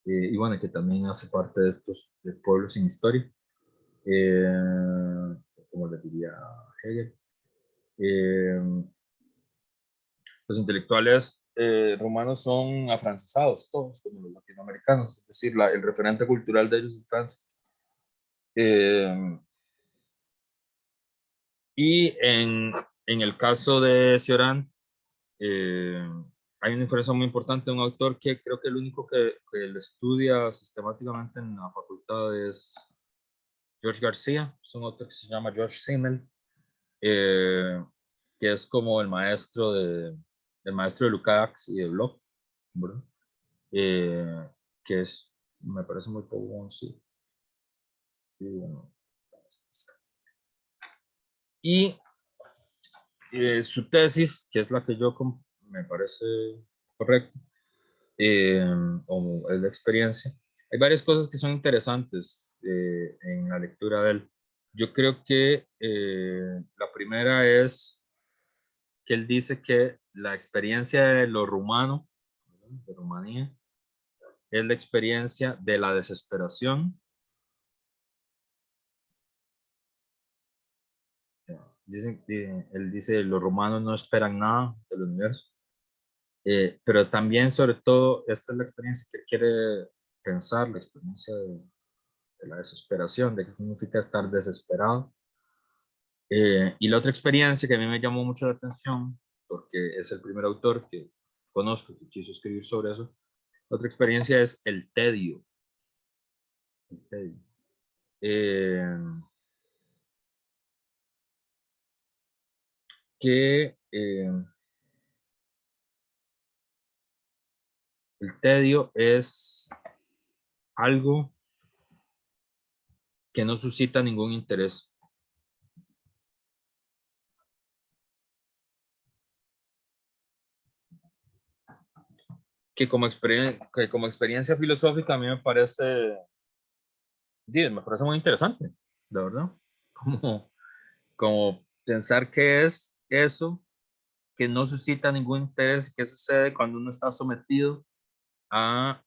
Y bueno, que también hace parte de estos de pueblos sin historia, como le diría Hegel. Los intelectuales rumanos son afrancesados, todos, como los latinoamericanos, es decir, el referente cultural de ellos es Francia. Y en el caso de Cioran, hay una diferencia muy importante de un autor que creo que el único que lo estudia sistemáticamente en la facultad es George García, es un autor que se llama George Simmel, que es como el maestro de Lukács y de Bloch, ¿verdad? Que es, me parece muy poco, sí. Y su tesis, que es la que yo me parece correcta, o es la experiencia. Hay varias cosas que son interesantes en la lectura de él. Yo creo que la primera es que él dice que la experiencia de lo rumano, de Rumanía, es la experiencia de la desesperación. Él dice, los rumanos no esperan nada del universo. Pero también, sobre todo, esta es la experiencia que él quiere pensar, la experiencia de la desesperación, de qué significa estar desesperado. Y la otra experiencia que a mí me llamó mucho la atención, porque es el primer autor que conozco que quiso escribir sobre eso, la otra experiencia es el tedio. El tedio. Que el tedio es algo que no suscita ningún interés. Que como experiencia filosófica a mí me parece muy interesante, la verdad. Como pensar qué es eso que no suscita ningún interés, qué sucede cuando uno está sometido a,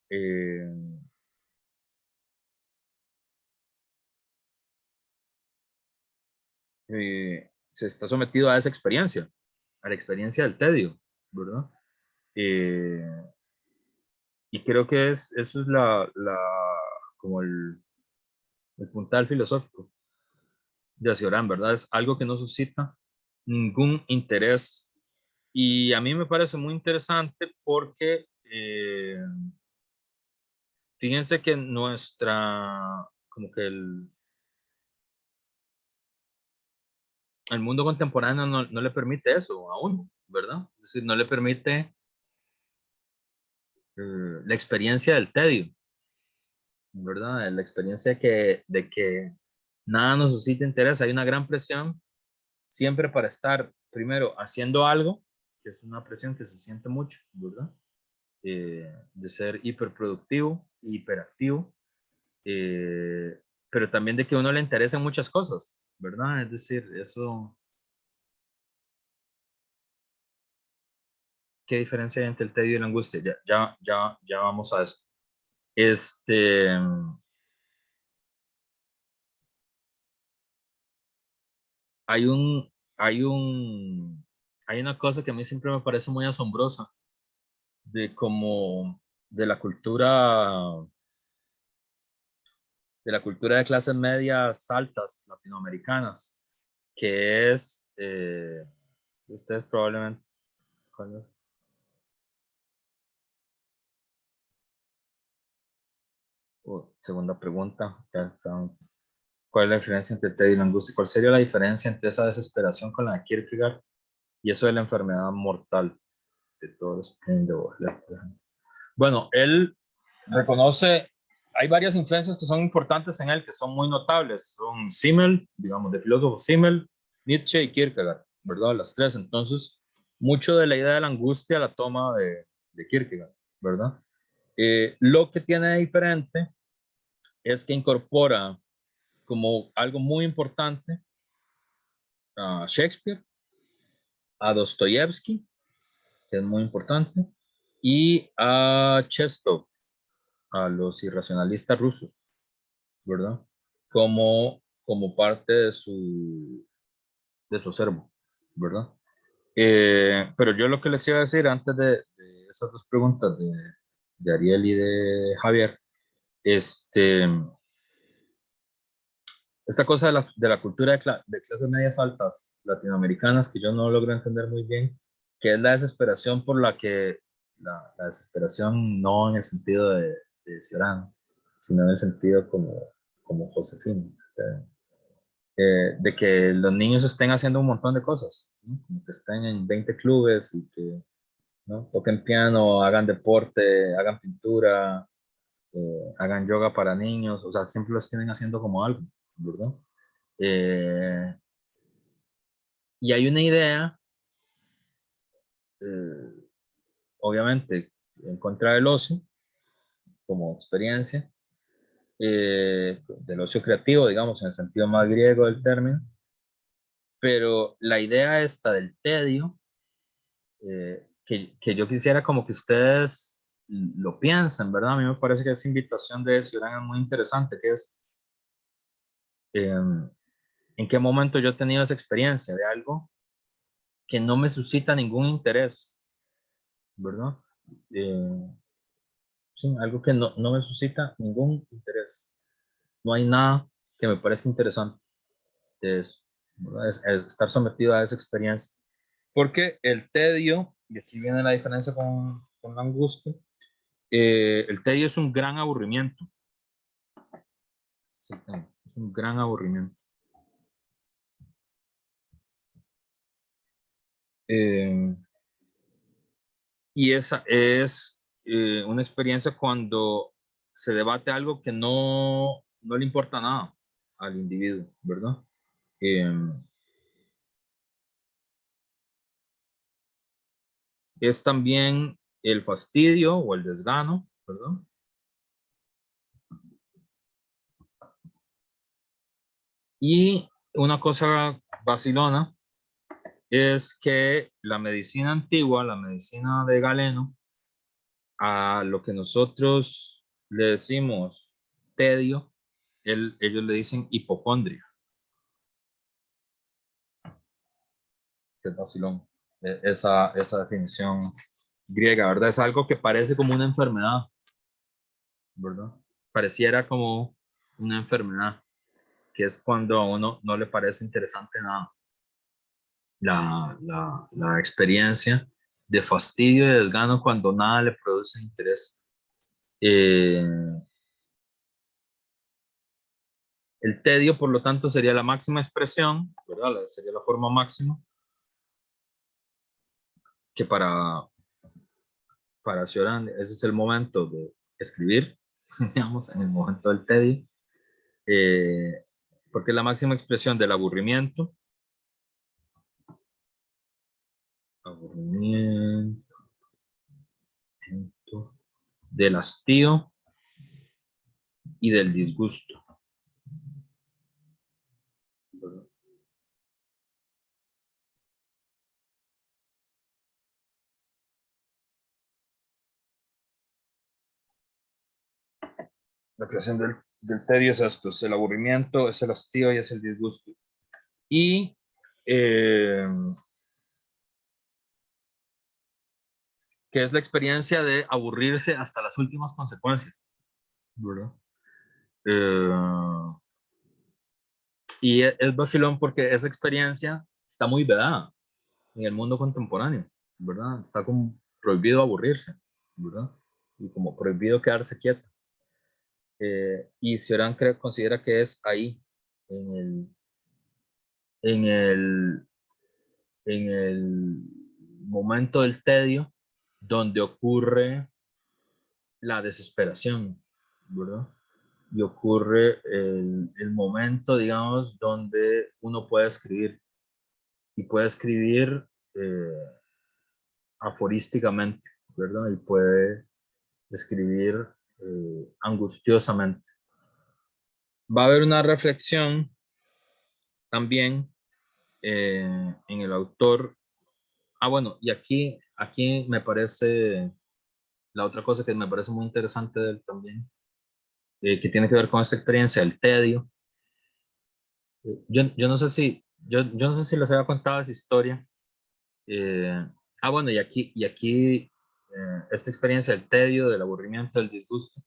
se está sometido a esa experiencia, a la experiencia del tedio, ¿verdad? Eh, y creo que eso es como el puntal filosófico de Cioran, ¿verdad? Es algo que no suscita ningún interés. Y a mí me parece muy interesante porque fíjense que como que el mundo contemporáneo no le permite eso a uno, ¿verdad? Es decir, no le permite la experiencia del tedio, ¿verdad? La experiencia de que nada nos suscita interés, hay una gran presión siempre para estar primero haciendo algo, que es una presión que se siente mucho, ¿verdad? De ser hiperproductivo, hiperactivo, pero también de que a uno le interesen muchas cosas, ¿verdad? Es decir, eso, ¿qué diferencia hay entre el tedio y la angustia? Ya vamos a eso. Este, hay un, hay un, hay una cosa que a mí siempre me parece muy asombrosa de como de la cultura de clases medias altas latinoamericanas, que es ustedes probablemente... Segunda pregunta. ¿Cuál es la diferencia entre TED y la angustia? ¿Cuál sería la diferencia entre esa desesperación con la de Kierkegaard y eso de la enfermedad mortal de todos los pain de Baudelaire? Bueno, él reconoce, hay varias influencias que son importantes en él, que son muy notables. Son Simmel, digamos, de filósofo Simmel, Nietzsche y Kierkegaard, ¿verdad? Las tres. Entonces, mucho de la idea de la angustia la toma de Kierkegaard, ¿verdad? Lo que tiene de diferente es que incorpora como algo muy importante a Shakespeare, a Dostoyevsky, que es muy importante, y a Chestov, a los irracionalistas rusos, ¿verdad? Como parte de su acervo, ¿verdad? Pero yo lo que les iba a decir antes de esas dos preguntas de Ariel y de Javier, esta cosa de la cultura de clases medias altas latinoamericanas que yo no logro entender muy bien, que es la desesperación por la que, la desesperación no en el sentido de Ciorán, sino en el sentido como Josefina, de que los niños estén haciendo un montón de cosas, ¿no? Como que estén en 20 clubes y que, ¿no?, toquen piano, hagan deporte, hagan pintura, hagan yoga para niños, o sea, siempre los tienen haciendo como algo, ¿verdad? Eh, y hay una idea, eh, obviamente, en contra del ocio como experiencia, del ocio creativo, digamos, en el sentido más griego del término, pero la idea esta del tedio, que yo quisiera como que ustedes lo piensen, ¿verdad? A mí me parece que esa invitación de Cioran es muy interesante, que es en qué momento yo he tenido esa experiencia de algo que no me suscita ningún interés, ¿verdad? Eh, sí, algo que no me suscita ningún interés. No hay nada que me parezca interesante de eso, ¿verdad? Es estar sometido a esa experiencia. Porque el tedio, y aquí viene la diferencia con la angustia, el tedio es un gran aburrimiento. Sí, es un gran aburrimiento. Eh, y esa es una experiencia cuando se debate algo que no le importa nada al individuo, ¿verdad? Eh, es también el fastidio o el desgano, ¿verdad? Y una cosa vacilona es que la medicina antigua, la medicina de Galeno, a lo que nosotros le decimos tedio, ellos le dicen hipocondria, que es vacilón, esa definición griega, ¿verdad? Es algo que parece como una enfermedad, ¿verdad? Pareciera como una enfermedad, que es cuando a uno no le parece interesante nada. La experiencia de fastidio y desgano cuando nada le produce interés. Eh, el tedio, por lo tanto, sería la máxima expresión, ¿verdad? Sería la forma máxima que para Cioran, ese es el momento de escribir, digamos, en el momento del tedio, eh, porque es la máxima expresión del aburrimiento, del hastío y del disgusto. La creación del tedio es esto, es el aburrimiento, es el hastío y es el disgusto. Y eh, que es la experiencia de aburrirse hasta las últimas consecuencias, ¿verdad? Eh, y es vacilón porque esa experiencia está muy vedada en el mundo contemporáneo, ¿verdad? Está como prohibido aburrirse, ¿verdad? Y como prohibido quedarse quieto. Y Cioran considera que es ahí, en el, en el, en el momento del tedio, donde ocurre la desesperación, ¿verdad? Y ocurre el momento, digamos, donde uno puede escribir y puede escribir aforísticamente, ¿verdad? Y puede escribir angustiosamente. Va a haber una reflexión también en el autor. Bueno, y aquí me parece, la otra cosa que me parece muy interesante de él también, que tiene que ver con esta experiencia del tedio. Yo no sé si, yo no sé si les había contado esa historia. Bueno, y aquí esta experiencia del tedio, del aburrimiento, del disgusto,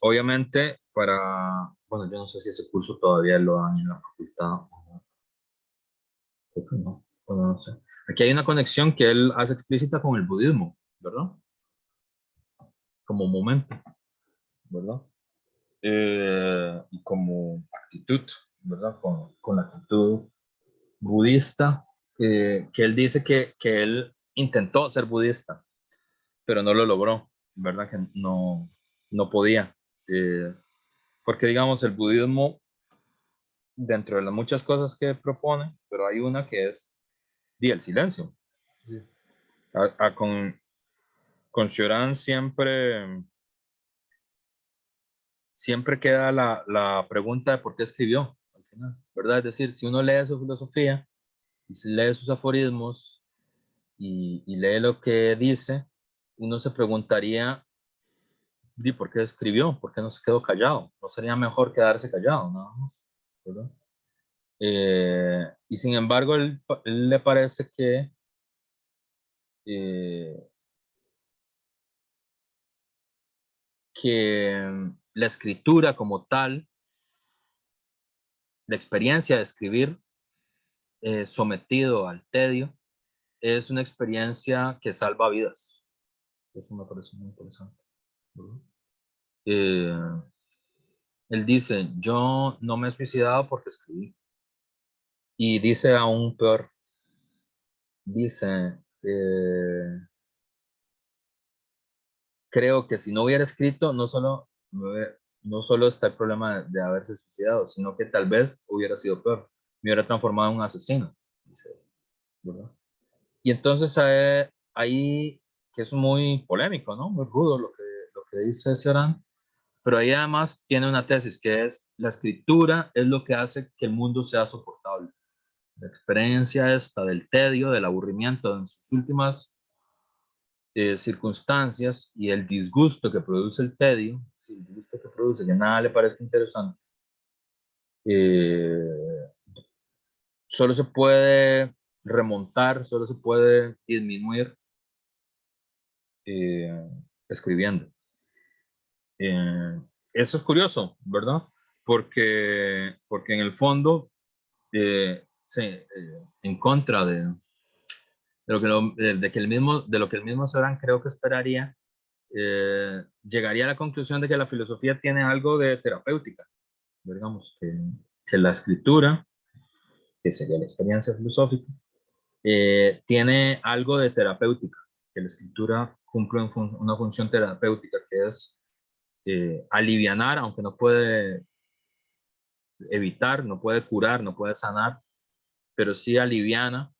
obviamente bueno, yo no sé si ese curso todavía lo dan en la facultad o no, creo que no, bueno, no sé. Aquí hay una conexión que él hace explícita con el budismo, ¿verdad? Como momento, ¿verdad? Y como actitud, ¿verdad? Con la actitud budista, que él dice que él intentó ser budista, pero no lo logró, ¿verdad? Que no podía. Eh, Porque, digamos, el budismo, dentro de las muchas cosas que propone, pero hay una que es el silencio. Sí. Con Cioran siempre queda la pregunta de por qué escribió, al final, ¿verdad? Es decir, si uno lee su filosofía y si lee sus aforismos y lee lo que dice, uno se preguntaría, ¿por qué escribió? ¿Por qué no se quedó callado? ¿No sería mejor quedarse callado, nada más? ¿Verdad? Y sin embargo, él le parece eh, que la escritura como tal, la experiencia de escribir sometido al tedio, es una experiencia que salva vidas. Eso me parece muy interesante, ¿verdad? Eh, Él dice, yo no me he suicidado porque escribí. Y dice aún peor, dice, creo que si no hubiera escrito, no solo está el problema de haberse suicidado, sino que tal vez hubiera sido peor. Me hubiera transformado en un asesino, dice, ¿verdad? Y entonces ahí, que es muy polémico, ¿no? Muy rudo lo que dice Cioran, pero ahí además tiene una tesis que es, la escritura es lo que hace que el mundo sea soportable. La experiencia esta del tedio, del aburrimiento en sus últimas circunstancias y el disgusto que produce el tedio, el disgusto que produce que nada le parezca interesante, eh, solo se puede remontar, solo se puede disminuir eh, escribiendo. Eh, Eso es curioso, ¿verdad? Porque en el fondo, en contra de lo que el mismo Saran creo que esperaría, llegaría a la conclusión de que la filosofía tiene algo de terapéutica, digamos, que la escritura, que sería la experiencia filosófica, tiene algo de terapéutica, que la escritura cumple una función terapéutica, que es alivianar, aunque no puede evitar, no puede curar, no puede sanar, pero sí aliviana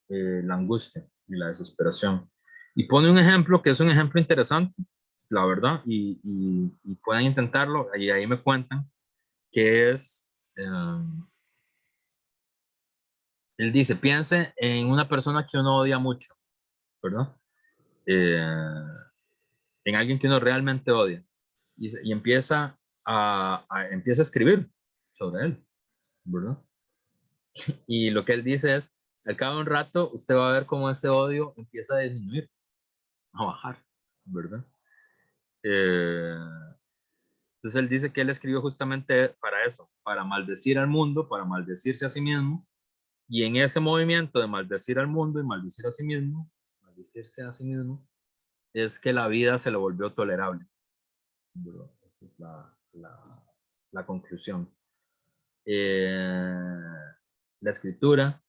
la angustia y la desesperación. Y pone un ejemplo que es un ejemplo interesante, la verdad, y pueden intentarlo, y ahí me cuentan, que es, él dice, piense en una persona que uno odia mucho, ¿verdad? Eh, en alguien que uno realmente odia, y empieza a escribir sobre él, ¿verdad? Y lo que él dice es, al cabo de un rato, usted va a ver cómo ese odio empieza a disminuir, a bajar, ¿verdad? Eh, entonces él dice que él escribió justamente para eso, para maldecir al mundo, para maldecirse a sí mismo Y en ese movimiento de maldecir al mundo y maldecir a sí mismo, maldecirse a sí mismo, es que la vida se le volvió tolerable. Esa es la conclusión. La escritura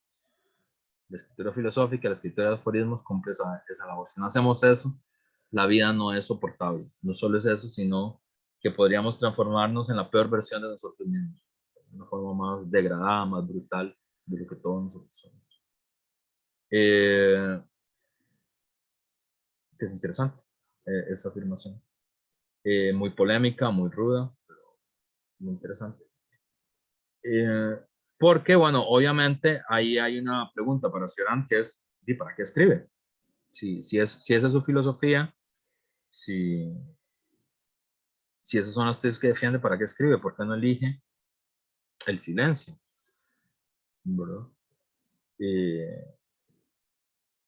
filosófica, la escritura de aforismos cumple esa labor. Si no hacemos eso, la vida no es soportable. No solo es eso, sino que podríamos transformarnos en la peor versión de nosotros mismos, de una forma más degradada, más brutal de lo que todos nosotros somos. Que es interesante esa afirmación. Muy polémica, muy ruda, pero muy interesante. Porque, bueno, obviamente ahí hay una pregunta para Cioran, que es, ¿y para qué escribe? Si esa es su filosofía, si esas son las tesis que defiende, ¿para qué escribe? ¿Por qué no elige el silencio? ¿Verdad?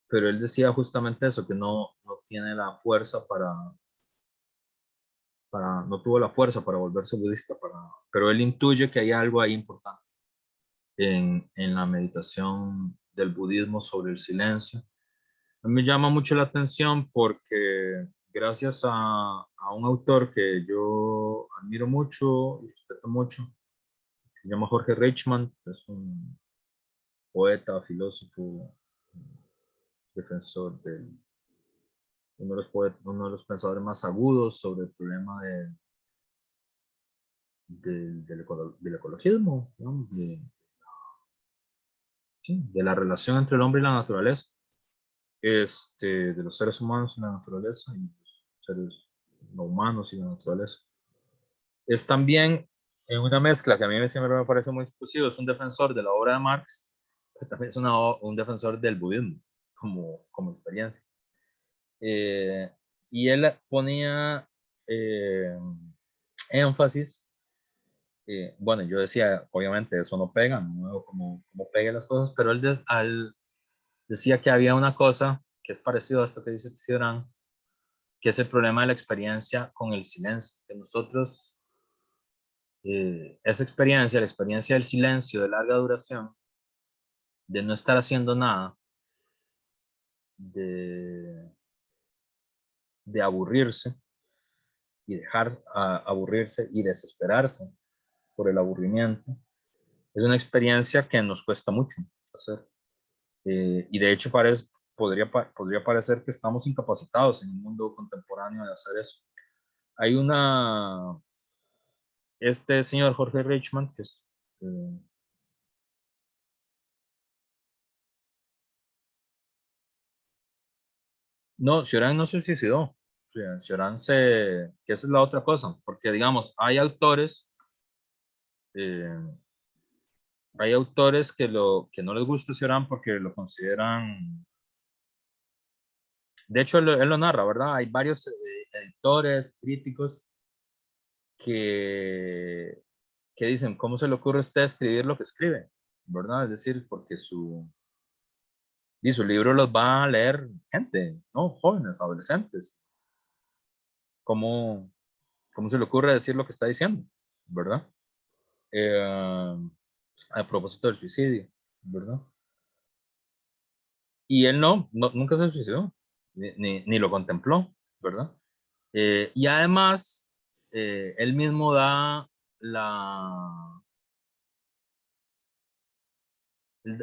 Pero él decía justamente eso, que no tiene la fuerza no tuvo la fuerza para volverse budista, pero él intuye que hay algo ahí importante en la meditación del budismo sobre el silencio. A mí me llama mucho la atención porque gracias a un autor que yo admiro mucho y respeto mucho, se llama Jorge Richman, es un poeta, filósofo, defensor uno de los pensadores más agudos sobre el problema del ecologismo, ¿no? De la relación entre el hombre y la naturaleza, de los seres humanos y la naturaleza, y los seres no humanos y la naturaleza. Es también en una mezcla que a mí siempre me parece muy exclusivo, es un defensor de la obra de Marx, pero también es un defensor del budismo como experiencia. Y él ponía énfasis, bueno, yo decía, obviamente eso no pega, no veo cómo pegue las cosas, pero él decía que había una cosa que es parecido a esto que dice Fioran, que es el problema de la experiencia con el silencio, que nosotros, esa experiencia, la experiencia del silencio de larga duración, de no estar haciendo nada, de aburrirse y dejar aburrirse y desesperarse por el aburrimiento, es una experiencia que nos cuesta mucho hacer. Y de hecho podría parecer que estamos incapacitados en el mundo contemporáneo de hacer eso. Hay este señor Jorge Richman, que es... no, Cioran no se suicidó. O sea, que esa es la otra cosa, porque digamos, eh, hay autores que no les gusta Cioran porque lo consideran, de hecho él lo narra, ¿verdad? Hay varios editores, críticos que, que dicen, ¿cómo se le ocurre a usted escribir lo que escribe? ¿Verdad? Es decir, porque su libro los va a leer gente, ¿no? Jóvenes, adolescentes. ¿Cómo, cómo se le ocurre decir lo que está diciendo? ¿Verdad? A propósito del suicidio, ¿verdad? Y él nunca se suicidó, ni lo contempló, ¿verdad? Y además, él mismo da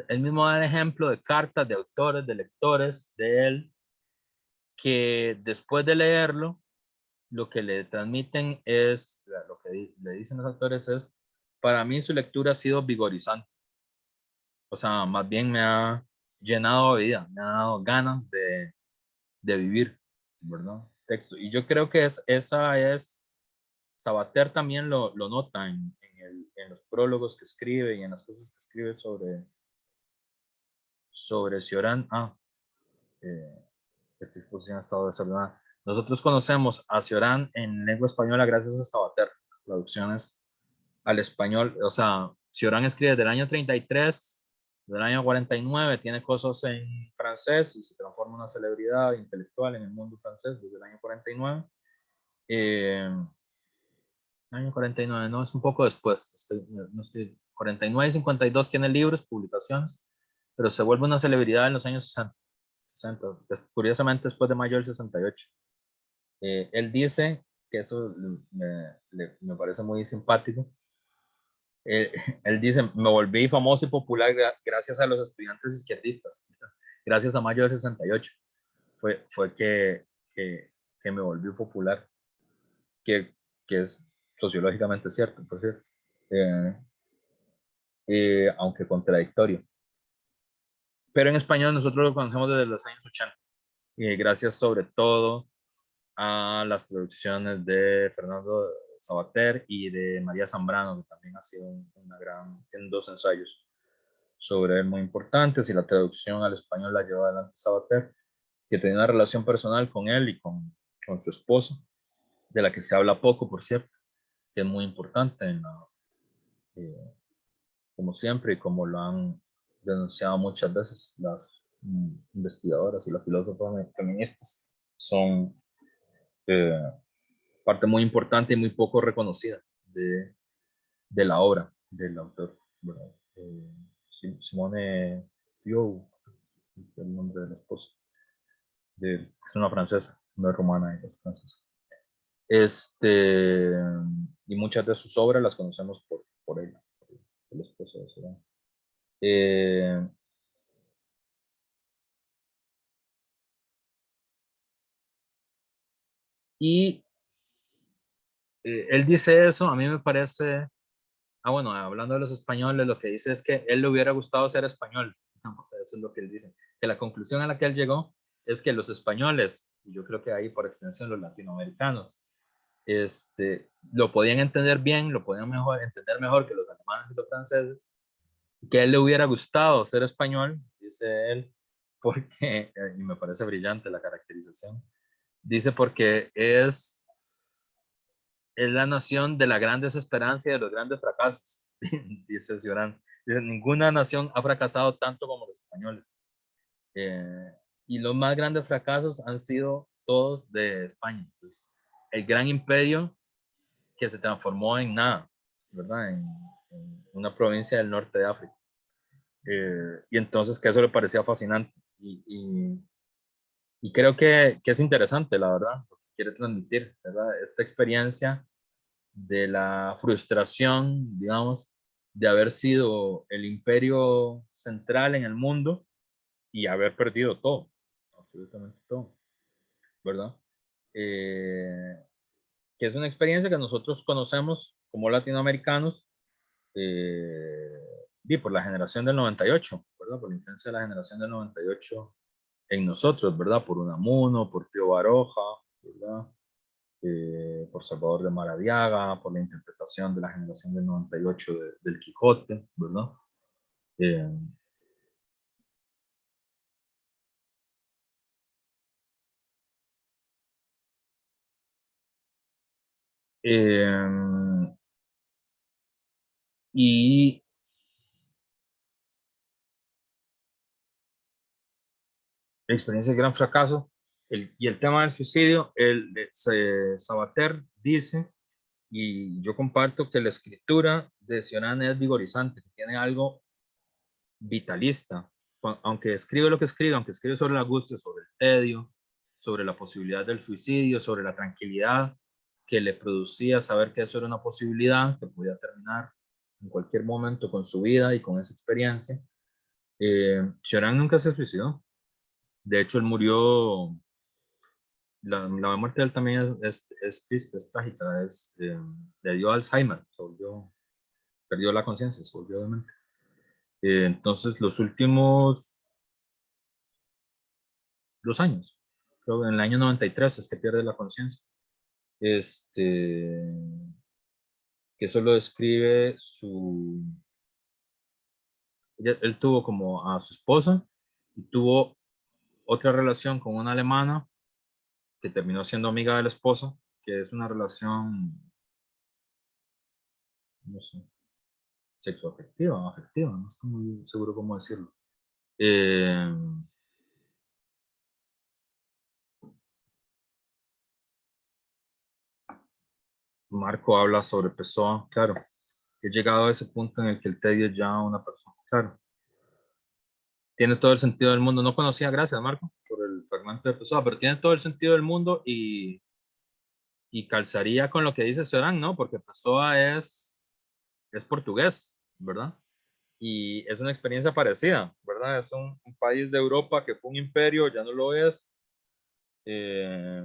él mismo da el ejemplo de cartas de autores, de lectores de él, que después de leerlo, lo que le transmiten es, lo que le dicen los autores es, para mí su lectura ha sido vigorizante. O sea, más bien me ha llenado de vida, me ha dado ganas de vivir, ¿verdad? Texto. Y yo creo que esa es, Sabater también lo nota en los prólogos que escribe y en las cosas que escribe sobre Cioran. Esta exposición ha estado desordenada. Nosotros conocemos a Cioran en lengua española gracias a Sabater, las traducciones al español. O sea, Cioran escribe desde el año 33, del año 49, tiene cosas en francés y se transforma en una celebridad intelectual en el mundo francés desde el año 49. Año 49, no, es un poco después. No estoy, 49 y 52 tiene libros, publicaciones. pero se vuelve una celebridad en los años 60, curiosamente después de mayo del 68. Él dice que eso me parece muy simpático. Eh, Él dice, me volví famoso y popular gracias a los estudiantes izquierdistas, gracias a mayo del 68. Fue que me volví popular, que, que es sociológicamente cierto, por cierto, eh, aunque contradictorio. Pero en español nosotros lo conocemos desde los años 80, gracias sobre todo a las traducciones de Fernando Sabater y de María Zambrano, que también ha sido una gran, en dos ensayos sobre él muy importantes, y la traducción al español la lleva adelante Sabater, que tenía una relación personal con él y con su esposa, de la que se habla poco, por cierto, que es muy importante, como siempre, y como lo han denunciado muchas veces las investigadoras y las filósofas feministas, son eh, parte muy importante y muy poco reconocida de la obra del autor. ¿Verdad? Simone Pio, el nombre de la esposa, es una francesa, no es romana, es francesa. Este, y muchas de sus obras las conocemos por ella, por el esposo de Soraya. Eh, y él dice eso, a mí me parece, bueno, hablando de los españoles, lo que dice es que él le hubiera gustado ser español. Eso es lo que él dice. Que la conclusión a la que él llegó es que los españoles, y yo creo que ahí por extensión los latinoamericanos, lo podían entender bien, lo podían entender mejor que los alemanes y los franceses, que a él le hubiera gustado ser español, dice él, porque, y me parece brillante la caracterización, dice porque es la nación de la gran desesperanza y de los grandes fracasos, dice Cioran. Dice, ninguna nación ha fracasado tanto como los españoles. Eh, y los más grandes fracasos han sido todos de España. Pues, el gran imperio que se transformó en nada, ¿verdad? En una provincia del norte de África. Y entonces que eso le parecía fascinante. Y creo que es interesante, la verdad, lo que quiere transmitir, ¿verdad? Esta experiencia de la frustración, digamos, de haber sido el imperio central en el mundo y haber perdido todo, absolutamente todo, ¿verdad? Eh, que es una experiencia que nosotros conocemos como latinoamericanos, eh, y por la generación del 98, ¿verdad? Por la influencia de la generación del 98 en nosotros, ¿verdad? Por Unamuno, por Pío Baroja, ¿verdad? Por Salvador de Maradiaga, por la interpretación de la generación del 98 del Quijote, ¿verdad? Eh, eh, y la experiencia de gran fracaso, y el tema del suicidio, Sabater dice, y yo comparto que la escritura de Sioran es vigorizante, que tiene algo vitalista, aunque escribe lo que escribe, aunque escribe sobre la angustia, sobre el tedio, sobre la posibilidad del suicidio, sobre la tranquilidad que le producía saber que eso era una posibilidad, que podía terminar en cualquier momento con su vida y con esa experiencia. Sioran nunca se suicidó. De hecho, él murió, la muerte de él también es triste, es trágica, le dio Alzheimer, perdió la conciencia, se volvió demente. Entonces, los últimos 2 años, creo que en el año 93 es que pierde la conciencia, este, que solo describe él tuvo como a su esposa y tuvo otra relación con una alemana que terminó siendo amiga de la esposa, que es una relación, no sé, sexoafectiva o afectiva, no estoy muy seguro cómo decirlo. Eh, Marco habla sobre Pessoa, claro. He llegado a ese punto en el que el tedio es ya una persona, claro. Tiene todo el sentido del mundo. No conocía, gracias Marco, por el fragmento de Pessoa, pero tiene todo el sentido del mundo y calzaría con lo que dice Serán, ¿no? Porque Pessoa es portugués, ¿verdad? Y es una experiencia parecida, ¿verdad? Es un país de Europa que fue un imperio, ya no lo es. Eh,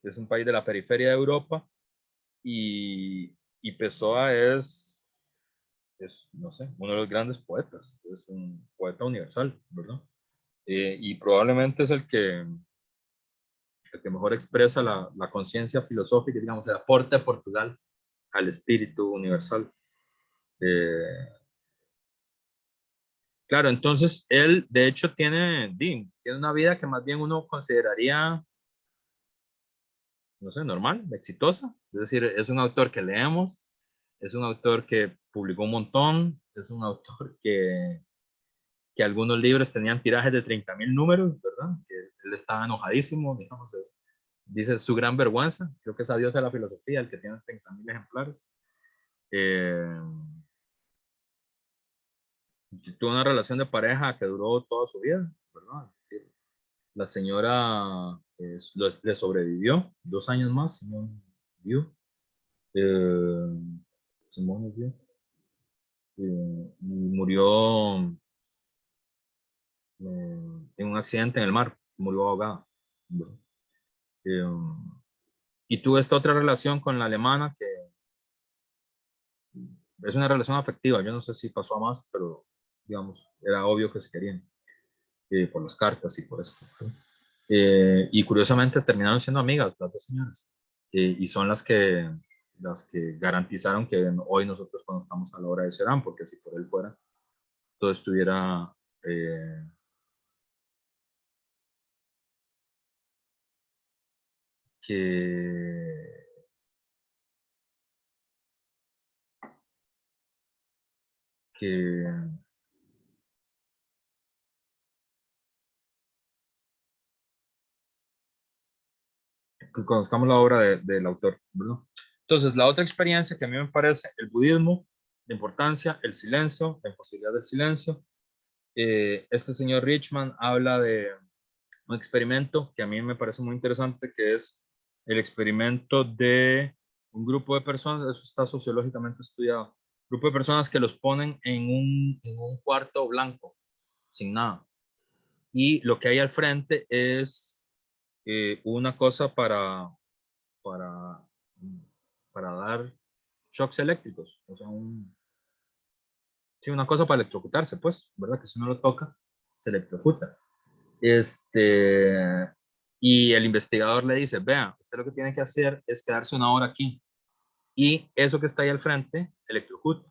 es un país de la periferia de Europa y Pessoa es, no sé, uno de los grandes poetas, es un poeta universal, ¿verdad? Y probablemente es el que mejor expresa la conciencia filosófica, digamos, el aporte de Portugal al espíritu universal. Eh, claro, entonces él de hecho tiene una vida que más bien uno consideraría, no sé, normal, exitosa. Es decir, es un autor que leemos, es un autor que publicó un montón, es un autor que algunos libros tenían tirajes de 30.000 números, ¿verdad? Que él estaba enojadísimo, digamos, dice su gran vergüenza, creo que es a Dios de la filosofía, el que tiene 30.000 ejemplares. Eh, tuvo una relación de pareja que duró toda su vida, ¿verdad? Es decir, la señora le sobrevivió 2 años más, Simón vio. Simón vio. Y murió en un accidente en el mar, murió ahogada. ¿Verdad? Eh, y tuve esta otra relación con la alemana que es una relación afectiva. Yo no sé si pasó a más, pero digamos, era obvio que se querían por las cartas y por esto. Y curiosamente terminaron siendo amigas las dos señoras. Y son las que garantizaron que hoy nosotros conozcamos a la obra de Serán, porque si por él fuera, todo estuviera eh, que, que que conozcamos la obra del autor, ¿verdad? Entonces, la otra experiencia que a mí me parece, el budismo, la importancia, el silencio, la imposibilidad del silencio. Este señor Richman habla de un experimento que a mí me parece muy interesante, que es el experimento de un grupo de personas, eso está sociológicamente estudiado, grupo de personas que los ponen en un cuarto blanco, sin nada. Y lo que hay al frente es una cosa para, para dar shocks eléctricos, o sea, sí, una cosa para electrocutarse, pues, ¿verdad? Que si uno lo toca, se electrocuta. Este, y el investigador le dice, vea, usted lo que tiene que hacer es quedarse una hora aquí y eso que está ahí al frente, electrocuta.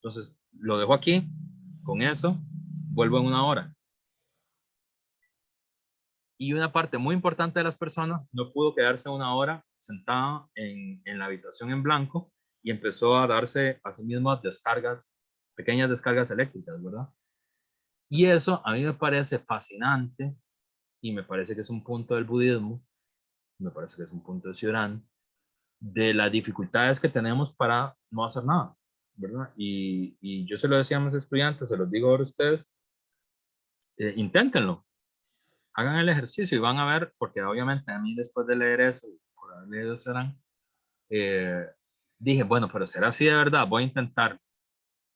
Entonces, lo dejo aquí, con eso, vuelvo en una hora. Y una parte muy importante de las personas no pudo quedarse una hora sentada en la habitación en blanco y empezó a darse a sí mismo descargas, pequeñas descargas eléctricas, ¿verdad? Y eso a mí me parece fascinante y me parece que es un punto del budismo, me parece que es un punto de Cioran, de las dificultades que tenemos para no hacer nada, ¿verdad? Y yo se lo decía a mis estudiantes, se los digo ahora a ustedes, inténtenlo, hagan el ejercicio y van a ver, porque obviamente a mí después de leer eso, por haber leído Serán, eh, dije, bueno, pero será así de verdad, voy a intentar.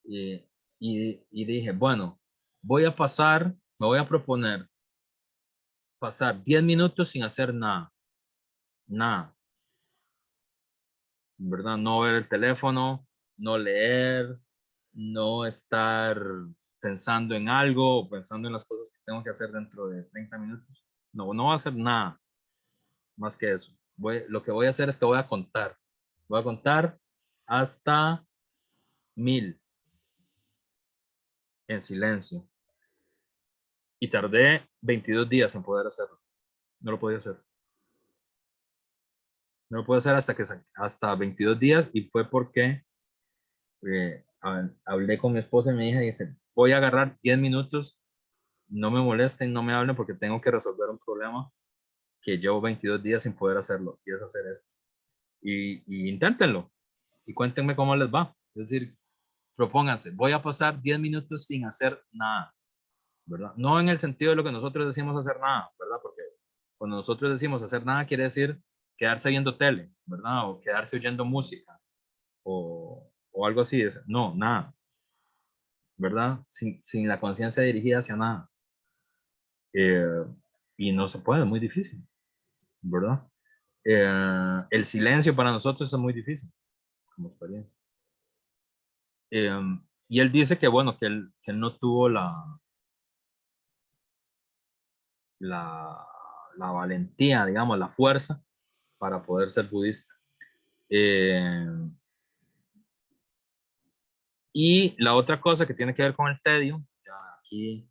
Y, y dije, bueno, me voy a proponer pasar 10 minutos sin hacer nada, nada, ¿verdad? No ver el teléfono, no leer, no estar pensando en algo o pensando en las cosas que tengo que hacer dentro de 30 minutos. No, no voy a hacer nada más que eso. Lo que voy a hacer es que voy a contar. Voy a contar hasta 1000 en silencio. Y tardé 22 días en poder hacerlo. No lo podía hacer. No lo pude hacer hasta 22 días y fue porque hablé con mi esposa y mi hija y dice, voy a agarrar 10 minutos, no me molesten, no me hablen porque tengo que resolver un problema que llevo 22 días sin poder hacerlo y es hacer esto. Y inténtenlo y cuéntenme cómo les va. Es decir, propónganse, voy a pasar 10 minutos sin hacer nada. ¿verdad? No en el sentido de lo que nosotros decimos hacer nada, ¿verdad? Porque cuando nosotros decimos hacer nada quiere decir quedarse viendo tele, ¿verdad? O quedarse oyendo música o algo así. No, nada, ¿verdad? Sin la conciencia dirigida hacia nada. Eh, y no se puede, es muy difícil, ¿verdad? El silencio para nosotros es muy difícil como experiencia. Y él dice que, bueno, que él no tuvo la, la valentía, digamos, la fuerza para poder ser budista. Eh, y la otra cosa que tiene que ver con el tedio, ya aquí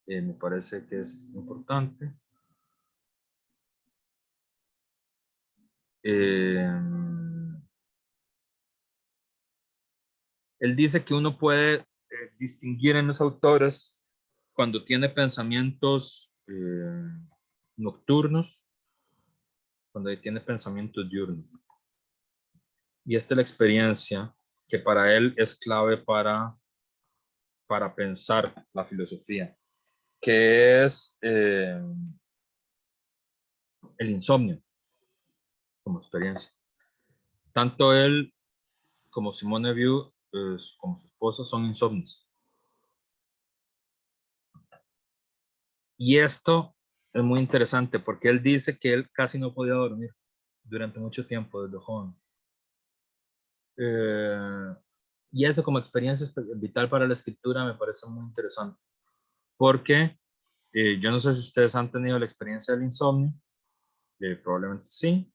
me parece que es importante. Eh, él dice que uno puede distinguir en los autores cuando tiene pensamientos nocturnos, cuando tiene pensamientos diurnos. Y esta es la experiencia que para él es clave para pensar la filosofía, que es el insomnio como experiencia. Tanto él como Simone Weil, como su esposa, son insomnes. Y esto es muy interesante porque él dice que él casi no podía dormir durante mucho tiempo desde joven. Y eso como experiencia vital para la escritura me parece muy interesante. Porque yo no sé si ustedes han tenido la experiencia del insomnio, probablemente sí,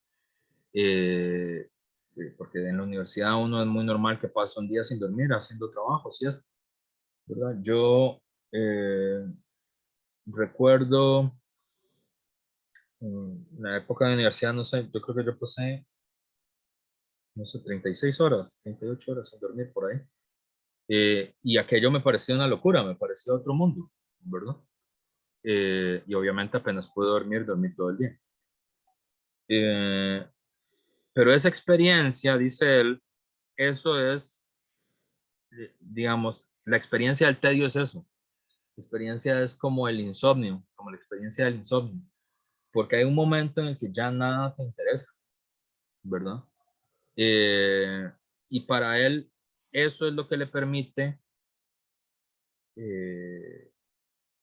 porque en la universidad uno es muy normal que pase un día sin dormir haciendo trabajo, ¿sí es? ¿Verdad? Yo recuerdo en la época de la universidad, no sé, yo creo que yo pasé, no sé, 36 horas, 38 horas sin dormir por ahí. Y aquello me pareció una locura, me pareció otro mundo, ¿verdad? Y obviamente apenas pude dormir, dormí todo el día. Eh, pero esa experiencia, dice él, eso es, digamos, la experiencia del tedio es eso. La experiencia es como el insomnio, como la experiencia del insomnio, porque hay un momento en el que ya nada te interesa, ¿verdad? Eh, y para él, eso es lo que le permite eh,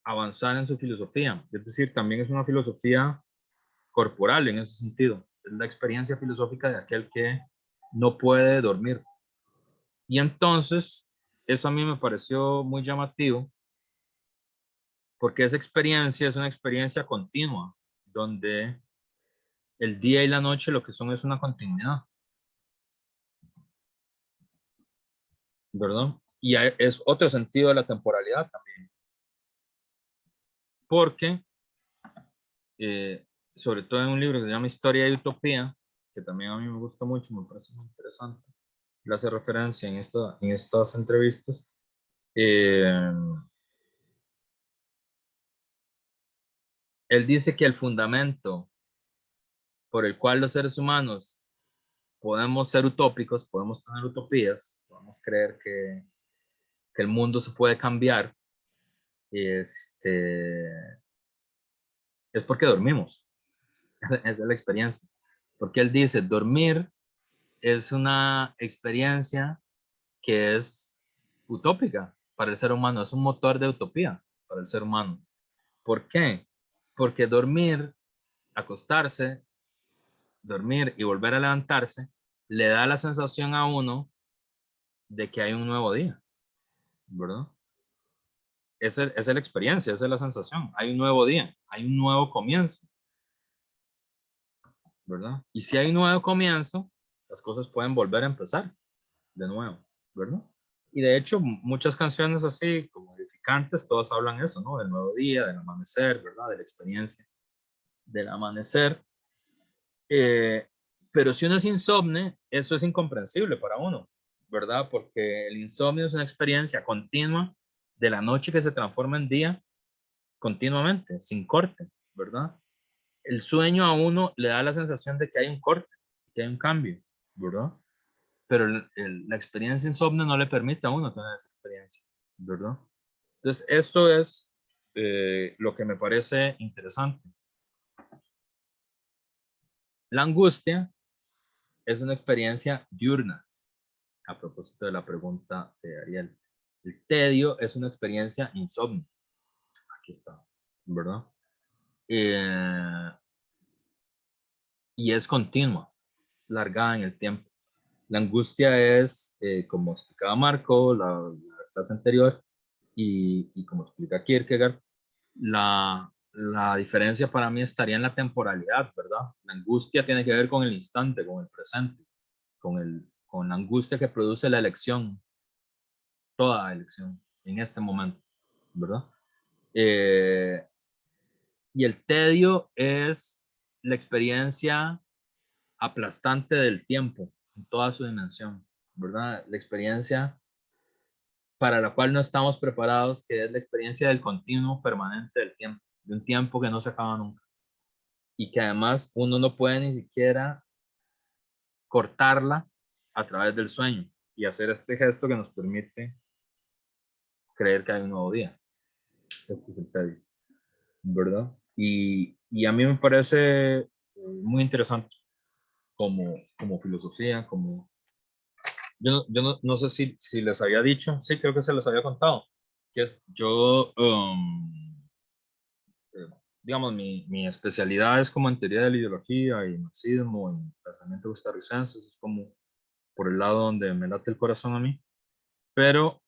avanzar en su filosofía. Es decir, también es una filosofía corporal en ese sentido. Es la experiencia filosófica de aquel que no puede dormir. Y entonces, eso a mí me pareció muy llamativo, porque esa experiencia es una experiencia continua, donde el día y la noche lo que son es una continuidad, ¿verdad? Y es otro sentido de la temporalidad también, porque sobre todo en un libro que se llama Historia y Utopía, que también a mí me gusta mucho, me parece muy interesante, le hace referencia en estas entrevistas. Eh, Él dice que el fundamento por el cual los seres humanos podemos ser utópicos, podemos tener utopías, podemos creer que el mundo se puede cambiar, este, es porque dormimos. Esa es la experiencia. Porque él dice, dormir es una experiencia que es utópica para el ser humano, es un motor de utopía para el ser humano. ¿Por qué? Porque dormir, acostarse, dormir y volver a levantarse, le da la sensación a uno de que hay un nuevo día, ¿verdad? Esa es la experiencia, esa es la sensación. Hay un nuevo día, hay un nuevo comienzo, ¿verdad? Y si hay un nuevo comienzo, las cosas pueden volver a empezar de nuevo, ¿verdad? Y de hecho, muchas canciones así, como edificantes, todas hablan eso, ¿no? Del nuevo día, del amanecer, ¿verdad? De la experiencia del amanecer. Eh, pero si uno es insomne, eso es incomprensible para uno, ¿verdad? Porque el insomnio es una experiencia continua de la noche que se transforma en día continuamente, sin corte, ¿verdad? El sueño a uno le da la sensación de que hay un corte, que hay un cambio, ¿verdad? Pero la experiencia insomnio no le permite a uno tener esa experiencia, ¿verdad? Entonces, esto es lo que me parece interesante. La angustia es una experiencia diurna, a propósito de la pregunta de Ariel. El tedio es una experiencia insomnio. Aquí está, ¿verdad? Y es continua, es largada en el tiempo. La angustia es, como explicaba Marco, la clase anterior, y como explica Kierkegaard, la diferencia para mí estaría en la temporalidad, ¿verdad? La angustia tiene que ver con el instante, con el presente, con la angustia que produce la elección, toda elección, en este momento, ¿verdad? Y el tedio es la experiencia aplastante del tiempo en toda su dimensión, ¿verdad? La experiencia para la cual no estamos preparados, que es la experiencia del continuo permanente del tiempo, de un tiempo que no se acaba nunca y que además uno no puede ni siquiera cortarla a través del sueño y hacer este gesto que nos permite creer que hay un nuevo día. Este es el tedio, ¿verdad? Y a mí me parece muy interesante como filosofía, como... Yo no sé si les había dicho, sí, creo que se les había contado, que es yo, digamos, mi especialidad es como en teoría de la ideología y marxismo y pensamiento costarricense, es como por el lado donde me late el corazón a mí, pero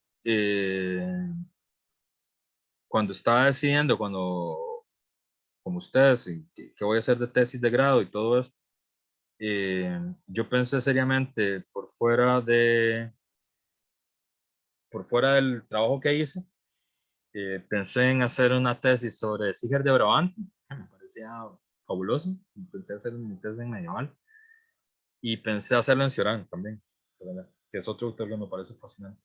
cuando estaba decidiendo, como ustedes, qué voy a hacer de tesis de grado y todo esto, yo pensé seriamente por fuera del trabajo que hice, pensé en hacer una tesis sobre Siger de Brabant, me parecía fabuloso, pensé hacer mi tesis en medieval, y pensé hacerlo en Cioran también, ¿verdad? Que es otro autor que me parece fascinante,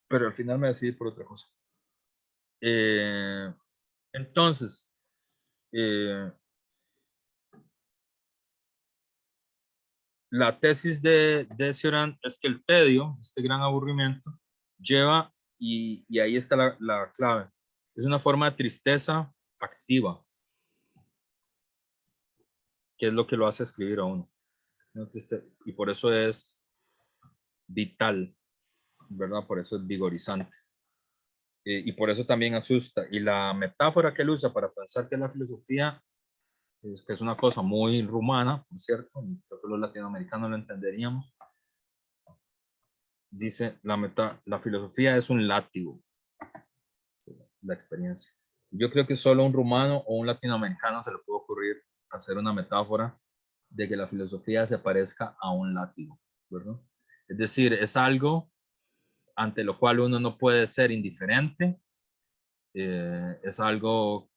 pero al final me decidí por otra cosa. Entonces, la tesis de Cioran es que el tedio, este gran aburrimiento, lleva, y ahí está la clave, es una forma de tristeza activa, que es lo que lo hace escribir a uno. Y por eso es vital, ¿verdad? Por eso es vigorizante. Y por eso también asusta. Y la metáfora que él usa para pensar que la filosofía es que es una cosa muy rumana, por cierto, y creo que los latinoamericanos lo entenderíamos. Dice, la filosofía es un látigo, la experiencia. Yo creo que solo un rumano o un latinoamericano se le puede ocurrir hacer una metáfora de que la filosofía se parezca a un látigo, ¿verdad? Es decir, es algo ante lo cual uno no puede ser indiferente, es algo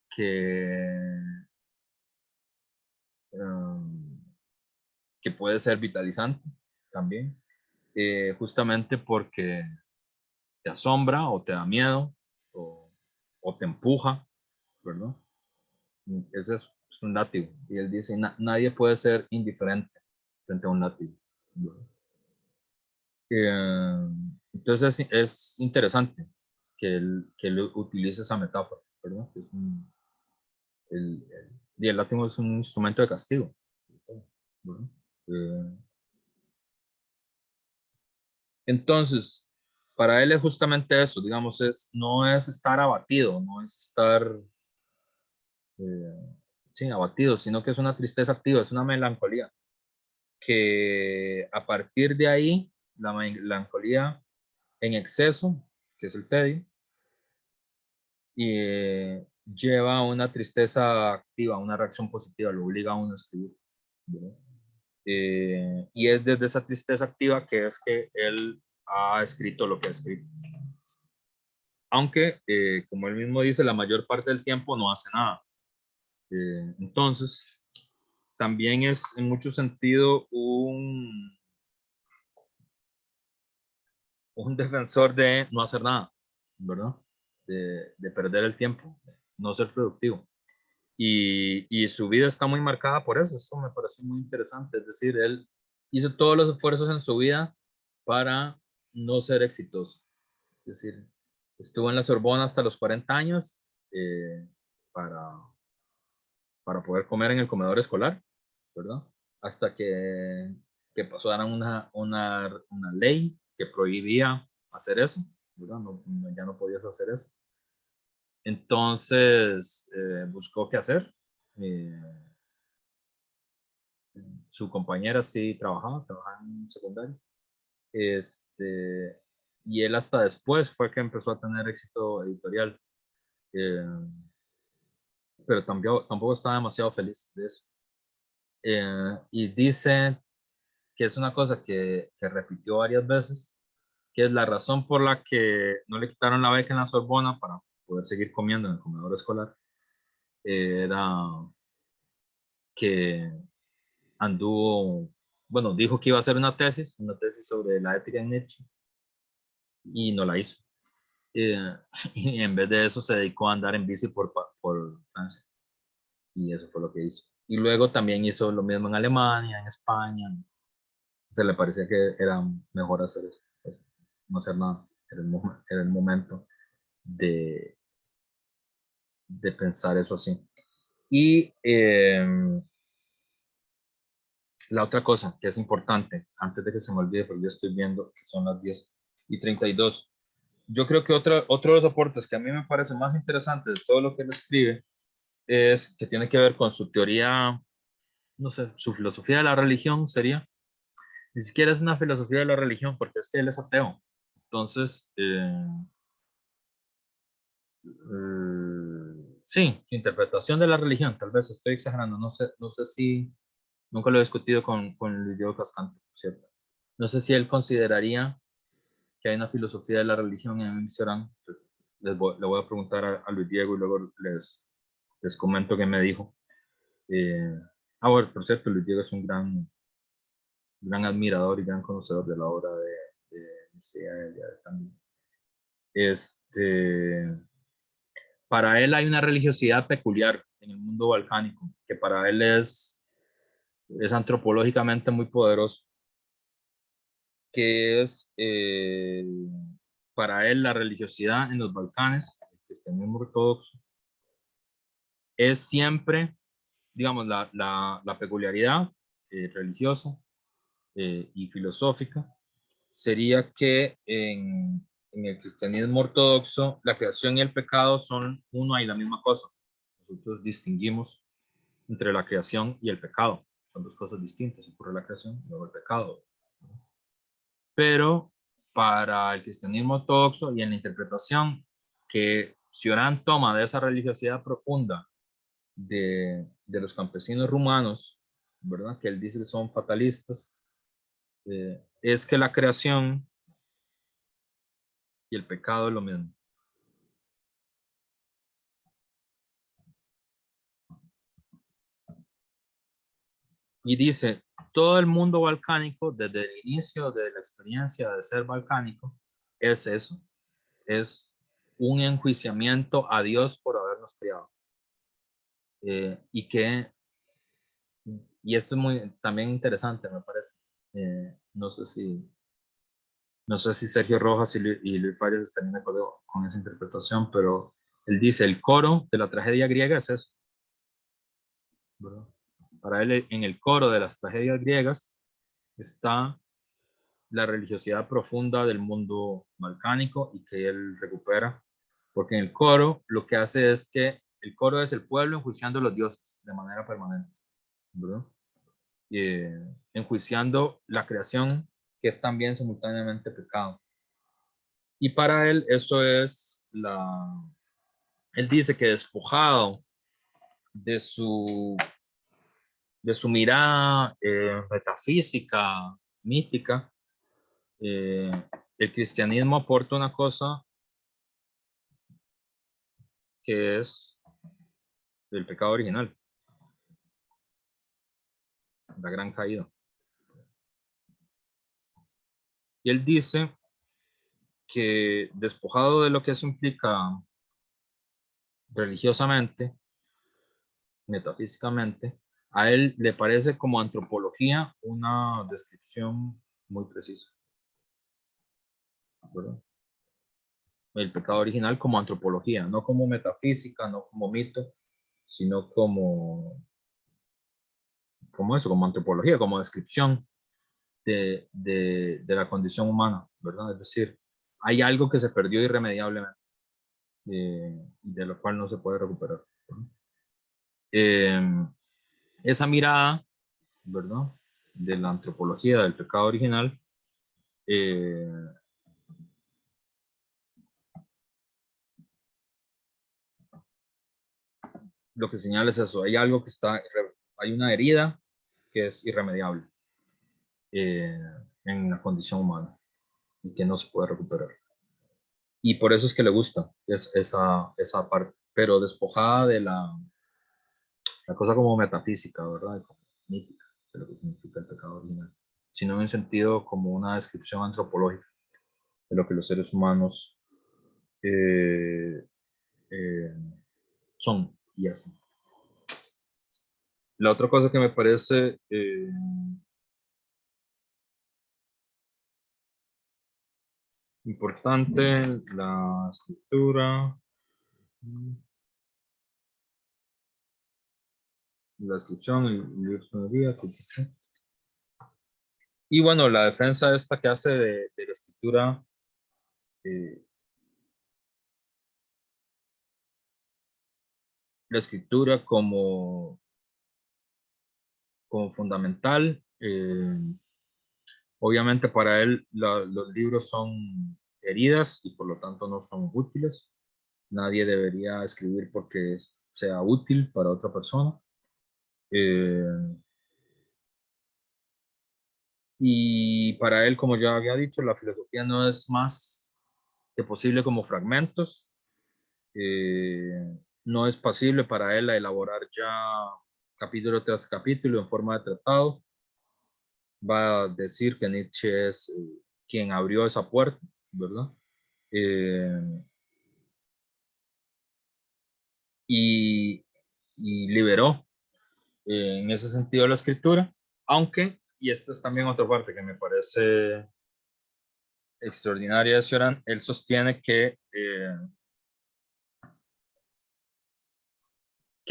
um, que puede ser vitalizante también, justamente porque te asombra o te da miedo o te empuja, ¿verdad? Ese es un látigo. Y él dice, nadie puede ser indiferente frente a un látigo, ¿verdad? Entonces es interesante que él utilice esa metáfora, ¿verdad? Es y el látigo es un instrumento de castigo, ¿verdad? Eh, entonces, para él es justamente eso, digamos, no es estar abatido, no es estar sí, abatido, sino que es una tristeza activa, es una melancolía, que a partir de ahí, la melancolía en exceso, que es el tedio, y lleva a una tristeza activa, una reacción positiva, lo obliga a uno a escribir, ¿verdad? Y es desde esa tristeza activa que es que él ha escrito lo que ha escrito. Aunque, como él mismo dice, la mayor parte del tiempo no hace nada. Entonces, también es en mucho sentido un defensor de no hacer nada, ¿verdad? De perder el tiempo, de no ser productivo. Y su vida está muy marcada por eso me parece muy interesante. Es decir, él hizo todos los esfuerzos en su vida para no ser exitoso. Es decir, estuvo en la Sorbona hasta los 40 años, eh, para, para poder comer en el comedor escolar, ¿verdad? Hasta que pasaran una ley que prohibía hacer eso, ¿verdad? Ya no podías hacer eso. Entonces buscó qué hacer. Eh, Su compañera sí trabajaba en secundaria. Y él hasta después fue que empezó a tener éxito editorial. Eh, pero tampoco estaba demasiado feliz de eso. Y dice que es una cosa que repitió varias veces, que es la razón por la que no le quitaron la beca en la Sorbona para poder seguir comiendo en el comedor escolar. Era que anduvo, bueno, dijo que iba a hacer una tesis sobre la ética en Nietzsche, y no la hizo. Y en vez de eso se dedicó a andar en bici por Francia, y eso fue lo que hizo. Y luego también hizo lo mismo en Alemania, en España. Se le parecía que era mejor hacer eso, pues, no hacer nada. Era el momento de, de pensar eso así. Y la otra cosa que es importante, antes de que se me olvide, porque ya estoy viendo que son las 10:32. Yo creo que otro de los aportes que a mí me parece más interesante de todo lo que él escribe es que tiene que ver con su teoría, no sé, su filosofía de la religión sería. Ni siquiera es una filosofía de la religión, porque es que él es ateo. Entonces, sí, su interpretación de la religión, tal vez estoy exagerando, no sé si, nunca lo he discutido con Luis Diego Cascante, ¿cierto? No sé si él consideraría que hay una filosofía de la religión en el Islam. Le voy a preguntar a Luis Diego y luego les comento qué me dijo. Eh, bueno, por cierto, Luis Diego es un gran admirador y gran conocedor de la obra de Mircea Eliade también. Para él hay una religiosidad peculiar en el mundo balcánico, que para él es antropológicamente muy poderoso, que es para él la religiosidad en los Balcanes, el cristianismo ortodoxo, es siempre, digamos, la peculiaridad religiosa y filosófica sería que en el cristianismo ortodoxo la creación y el pecado son uno y la misma cosa. Nosotros distinguimos entre la creación y el pecado. Son dos cosas distintas. Ocurre la creación y luego el pecado. Pero para el cristianismo ortodoxo y en la interpretación que Cioran toma de esa religiosidad profunda de los campesinos rumanos, ¿verdad? Que él dice que son fatalistas, es que la creación y el pecado es lo mismo. Y dice, todo el mundo balcánico, desde el inicio de la experiencia de ser balcánico, es eso, es un enjuiciamiento a Dios por habernos criado. Y esto es también interesante, me parece. No sé si Sergio Rojas y Luis Farias están de acuerdo con esa interpretación, pero él dice, el coro de la tragedia griega es eso, ¿verdad? Para él, en el coro de las tragedias griegas está la religiosidad profunda del mundo balcánico y que él recupera, porque en el coro lo que hace es que el coro es el pueblo enjuiciando a los dioses de manera permanente, ¿verdad? Enjuiciando la creación, que es también simultáneamente pecado. Y para él eso es él dice que despojado de su, de su mirada metafísica, mítica, eh, el cristianismo aporta una cosa que es el pecado original, la gran caída. Y él dice que despojado de lo que eso implica religiosamente, metafísicamente, a él le parece como antropología una descripción muy precisa, ¿verdad? el pecado original como antropología, no como metafísica, no como mito, sino como eso, como antropología, como descripción de la condición humana, ¿verdad? Es decir, hay algo que se perdió irremediablemente, de lo cual no se puede recuperar, ¿verdad? Esa mirada, ¿verdad? De la antropología del pecado original, eh, lo que señala es eso, hay algo que hay una herida que es irremediable eh, en la condición humana y que no se puede recuperar. Y por eso es que le gusta esa parte, pero despojada de la cosa como metafísica, ¿verdad? Como mítica, de lo que significa el pecado original, sino en un sentido como una descripción antropológica de lo que los seres humanos eh, eh, son y hacen. La otra cosa que me parece importante, la escritura, la descripción, el libro de y bueno, la defensa esta que hace de la escritura, eh, la escritura como fundamental. Obviamente para él los libros son heridas y por lo tanto no son útiles. Nadie debería escribir porque sea útil para otra persona. Eh, y para él, como ya había dicho, la filosofía no es más que posible como fragmentos. No es posible para él elaborar ya capítulo tras capítulo en forma de tratado. Va a decir que Nietzsche es quien abrió esa puerta, ¿verdad? Eh, y, y liberó en ese sentido la escritura, aunque, y esta es también otra parte que me parece extraordinaria de Cioran, él sostiene que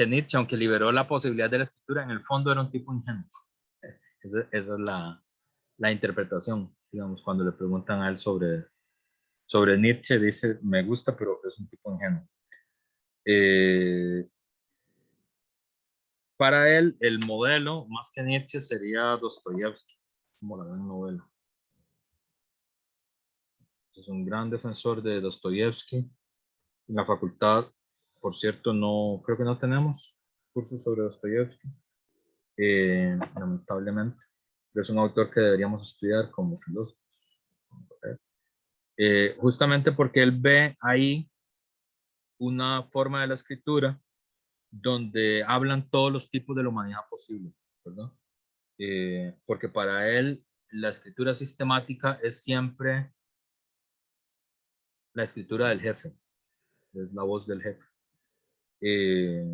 Nietzsche, aunque liberó la posibilidad de la escritura, en el fondo era un tipo ingenuo. Esa es la interpretación, digamos, cuando le preguntan a él sobre Nietzsche, dice, me gusta, pero es un tipo ingenuo. Para él, el modelo, más que Nietzsche, sería Dostoyevsky, como la gran novela. Es un gran defensor de Dostoyevsky. En la facultad, por cierto, no creo que no tenemos cursos sobre Dostoyevsky, lamentablemente, pero es un autor que deberíamos estudiar como filósofos. Justamente porque él ve ahí una forma de la escritura donde hablan todos los tipos de la humanidad posible, ¿verdad? Porque para él la escritura sistemática es siempre la escritura del jefe, es la voz del jefe. Eh,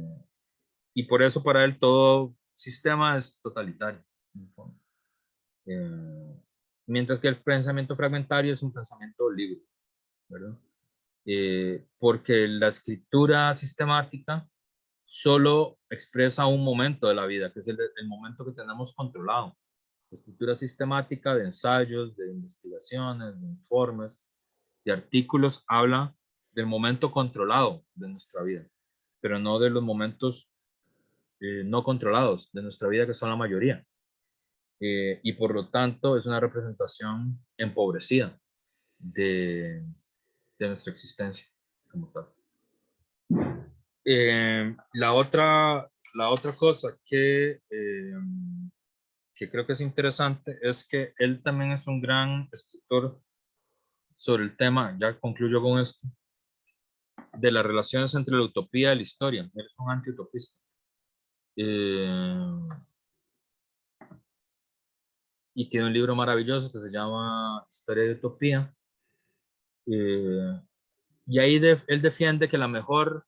y por eso para él todo sistema es totalitario. Eh, mientras que el pensamiento fragmentario es un pensamiento libre, ¿verdad? Porque la escritura sistemática solo expresa un momento de la vida, que es el momento que tenemos controlado. La escritura sistemática de ensayos, de investigaciones, de informes, de artículos, habla del momento controlado de nuestra vida, pero no de los momentos no controlados de nuestra vida, que son la mayoría. Y por lo tanto es una representación empobrecida de, de nuestra existencia como tal. La otra cosa que creo que es interesante es que él también es un gran escritor sobre el tema, ya concluyo con esto, de las relaciones entre la utopía y la historia. Él es un antiutopista. Eh, y tiene un libro maravilloso que se llama Historia de Utopía. Eh, y ahí él defiende que el mejor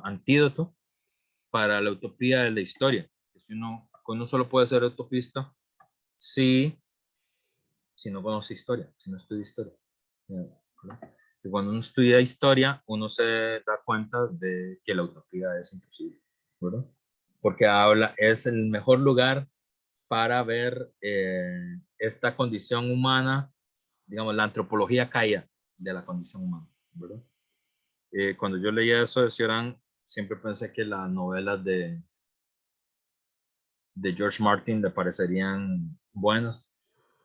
antídoto para la utopía de la historia. Que si uno solo puede ser utopista si si no conoce historia, si no estudia historia. ¿Verdad? Y cuando uno estudia historia, uno se da cuenta de que la utopía es imposible, ¿verdad? Porque es el mejor lugar para ver esta condición humana, digamos, la antropología caída de la condición humana, ¿verdad? Cuando yo leía eso de Cioran, siempre pensé que las novelas de George Martin le parecerían buenas,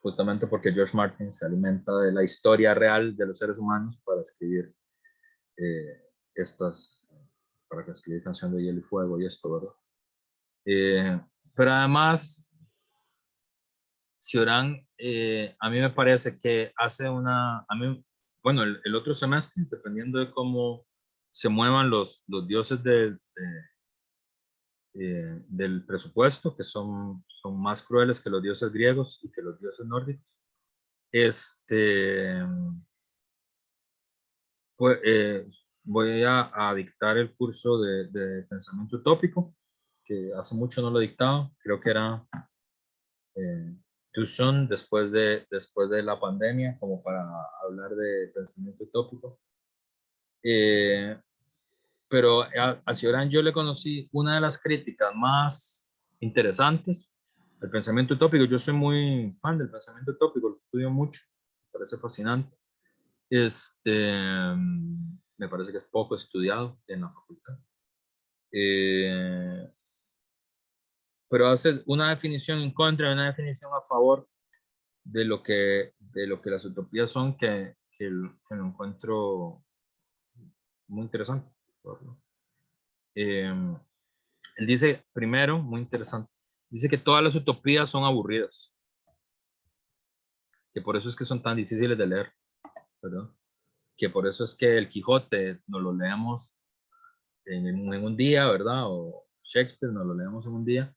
justamente porque George Martin se alimenta de la historia real de los seres humanos para escribir eh, para que escribir Canción de Hielo y Fuego y esto, ¿verdad? Pero además, Cioran, a mí me parece que hace bueno, el otro semestre, dependiendo de cómo se muevan los dioses del presupuesto, que son más crueles que los dioses griegos y que los dioses nórdicos. Pues, voy a dictar el curso de pensamiento utópico, que hace mucho no lo he dictado, creo que era too soon después de la pandemia, como para hablar de pensamiento utópico. Pero a Cioran yo le conocí una de las críticas más interesantes del pensamiento utópico. Yo soy muy fan del pensamiento utópico, lo estudio mucho, me parece fascinante. Me parece que es poco estudiado en la facultad. Pero hace una definición en contra y una definición a favor de lo que las utopías son, que lo encuentro muy interesante. Eh, Él dice, primero, muy interesante, dice que todas las utopías son aburridas, que por eso es que son tan difíciles de leer, ¿verdad? Que por eso es que el Quijote nos lo leemos en un día, ¿verdad? O Shakespeare nos lo leemos en un día,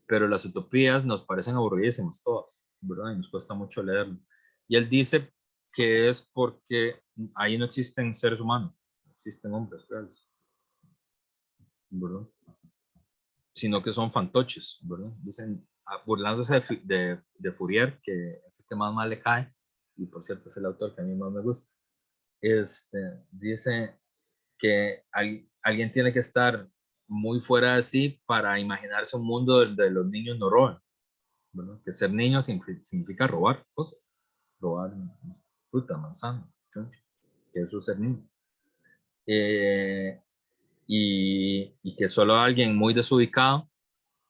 pero las utopías nos parecen aburridísimas todas, ¿verdad? Y nos cuesta mucho leerlo. Y él dice que es porque ahí no existen seres humanos, no existen hombres reales, ¿verdad? Sino que son fantoches, ¿verdad? Dicen, burlándose de Fourier, que es el que más mal le cae, y por cierto es el autor que a mí más me gusta, dice que alguien tiene que estar muy fuera de sí para imaginarse un mundo donde los niños no roban, ¿verdad? Que ser niño significa robar cosas, robar fruta, manzana, chunche, que eso es ser niño. Y que solo alguien muy desubicado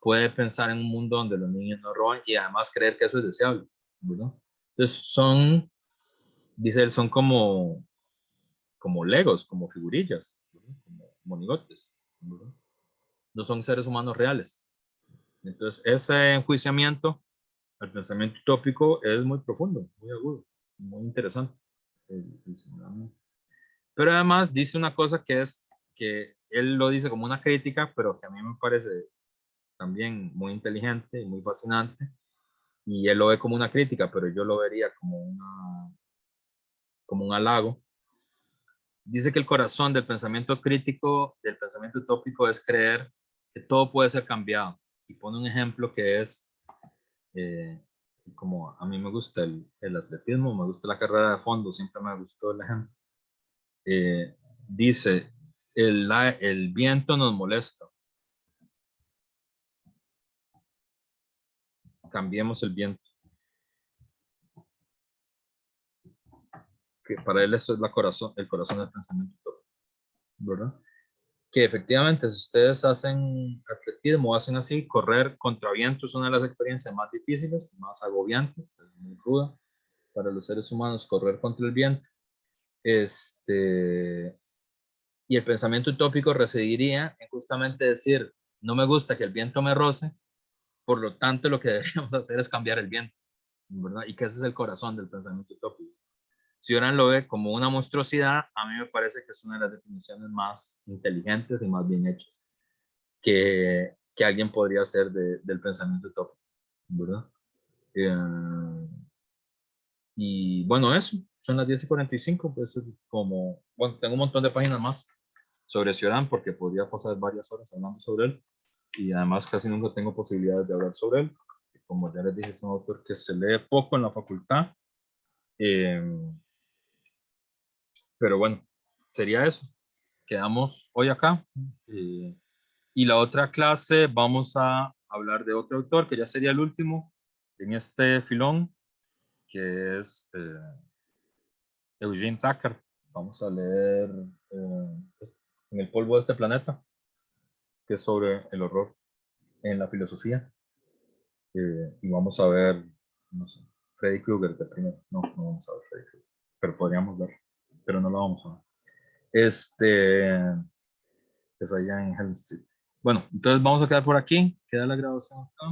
puede pensar en un mundo donde los niños no roban y además creer que eso es deseable, ¿verdad? Entonces dice él, son como legos, como figurillas, ¿verdad? Como monigotes, ¿verdad? No son seres humanos reales. Entonces ese enjuiciamiento al pensamiento utópico es muy profundo, muy agudo, muy interesante. Pero además dice una cosa que es que él lo dice como una crítica, pero que a mí me parece también muy inteligente y muy fascinante, y él lo ve como una crítica, pero yo lo vería como un halago. Dice que el corazón del pensamiento crítico, del pensamiento utópico, es creer que todo puede ser cambiado. Y pone un ejemplo que es, eh, como a mí me gusta el atletismo, me gusta la carrera de fondo, siempre me gustó el ejemplo. Dice, el viento nos molesta, cambiemos el viento. Que para él eso es el corazón del pensamiento utópico, ¿verdad? Que efectivamente, si ustedes hacen atletismo, hacen así, correr contra viento es una de las experiencias más difíciles, más agobiantes, es muy ruda para los seres humanos correr contra el viento. Y el pensamiento utópico residiría en justamente decir, no me gusta que el viento me roce, por lo tanto lo que deberíamos hacer es cambiar el viento, ¿verdad? Y que ese es el corazón del pensamiento utópico. Si Oran lo ve como una monstruosidad, a mí me parece que es una de las definiciones más inteligentes y más bien hechas que alguien podría hacer del pensamiento utópico, ¿verdad? Y bueno, eso, son las 10:45, pues como, bueno, tengo un montón de páginas más sobre Cioran porque podría pasar varias horas hablando sobre él y además casi nunca tengo posibilidades de hablar sobre él. Como ya les dije, es un autor que se lee poco en la facultad Pero bueno, sería eso. Quedamos hoy acá. Y la otra clase vamos a hablar de otro autor, que ya sería el último en este filón, que es Eugene Thacker. Vamos a leer En el polvo de este planeta, que es sobre el horror en la filosofía. Y vamos a ver, no sé, Freddy Krueger de primero. No, no vamos a ver Freddy Krueger, pero podríamos ver, pero no lo vamos a ver. Es allá en Helm Street. Bueno, entonces vamos a quedar por aquí. Queda la grabación acá.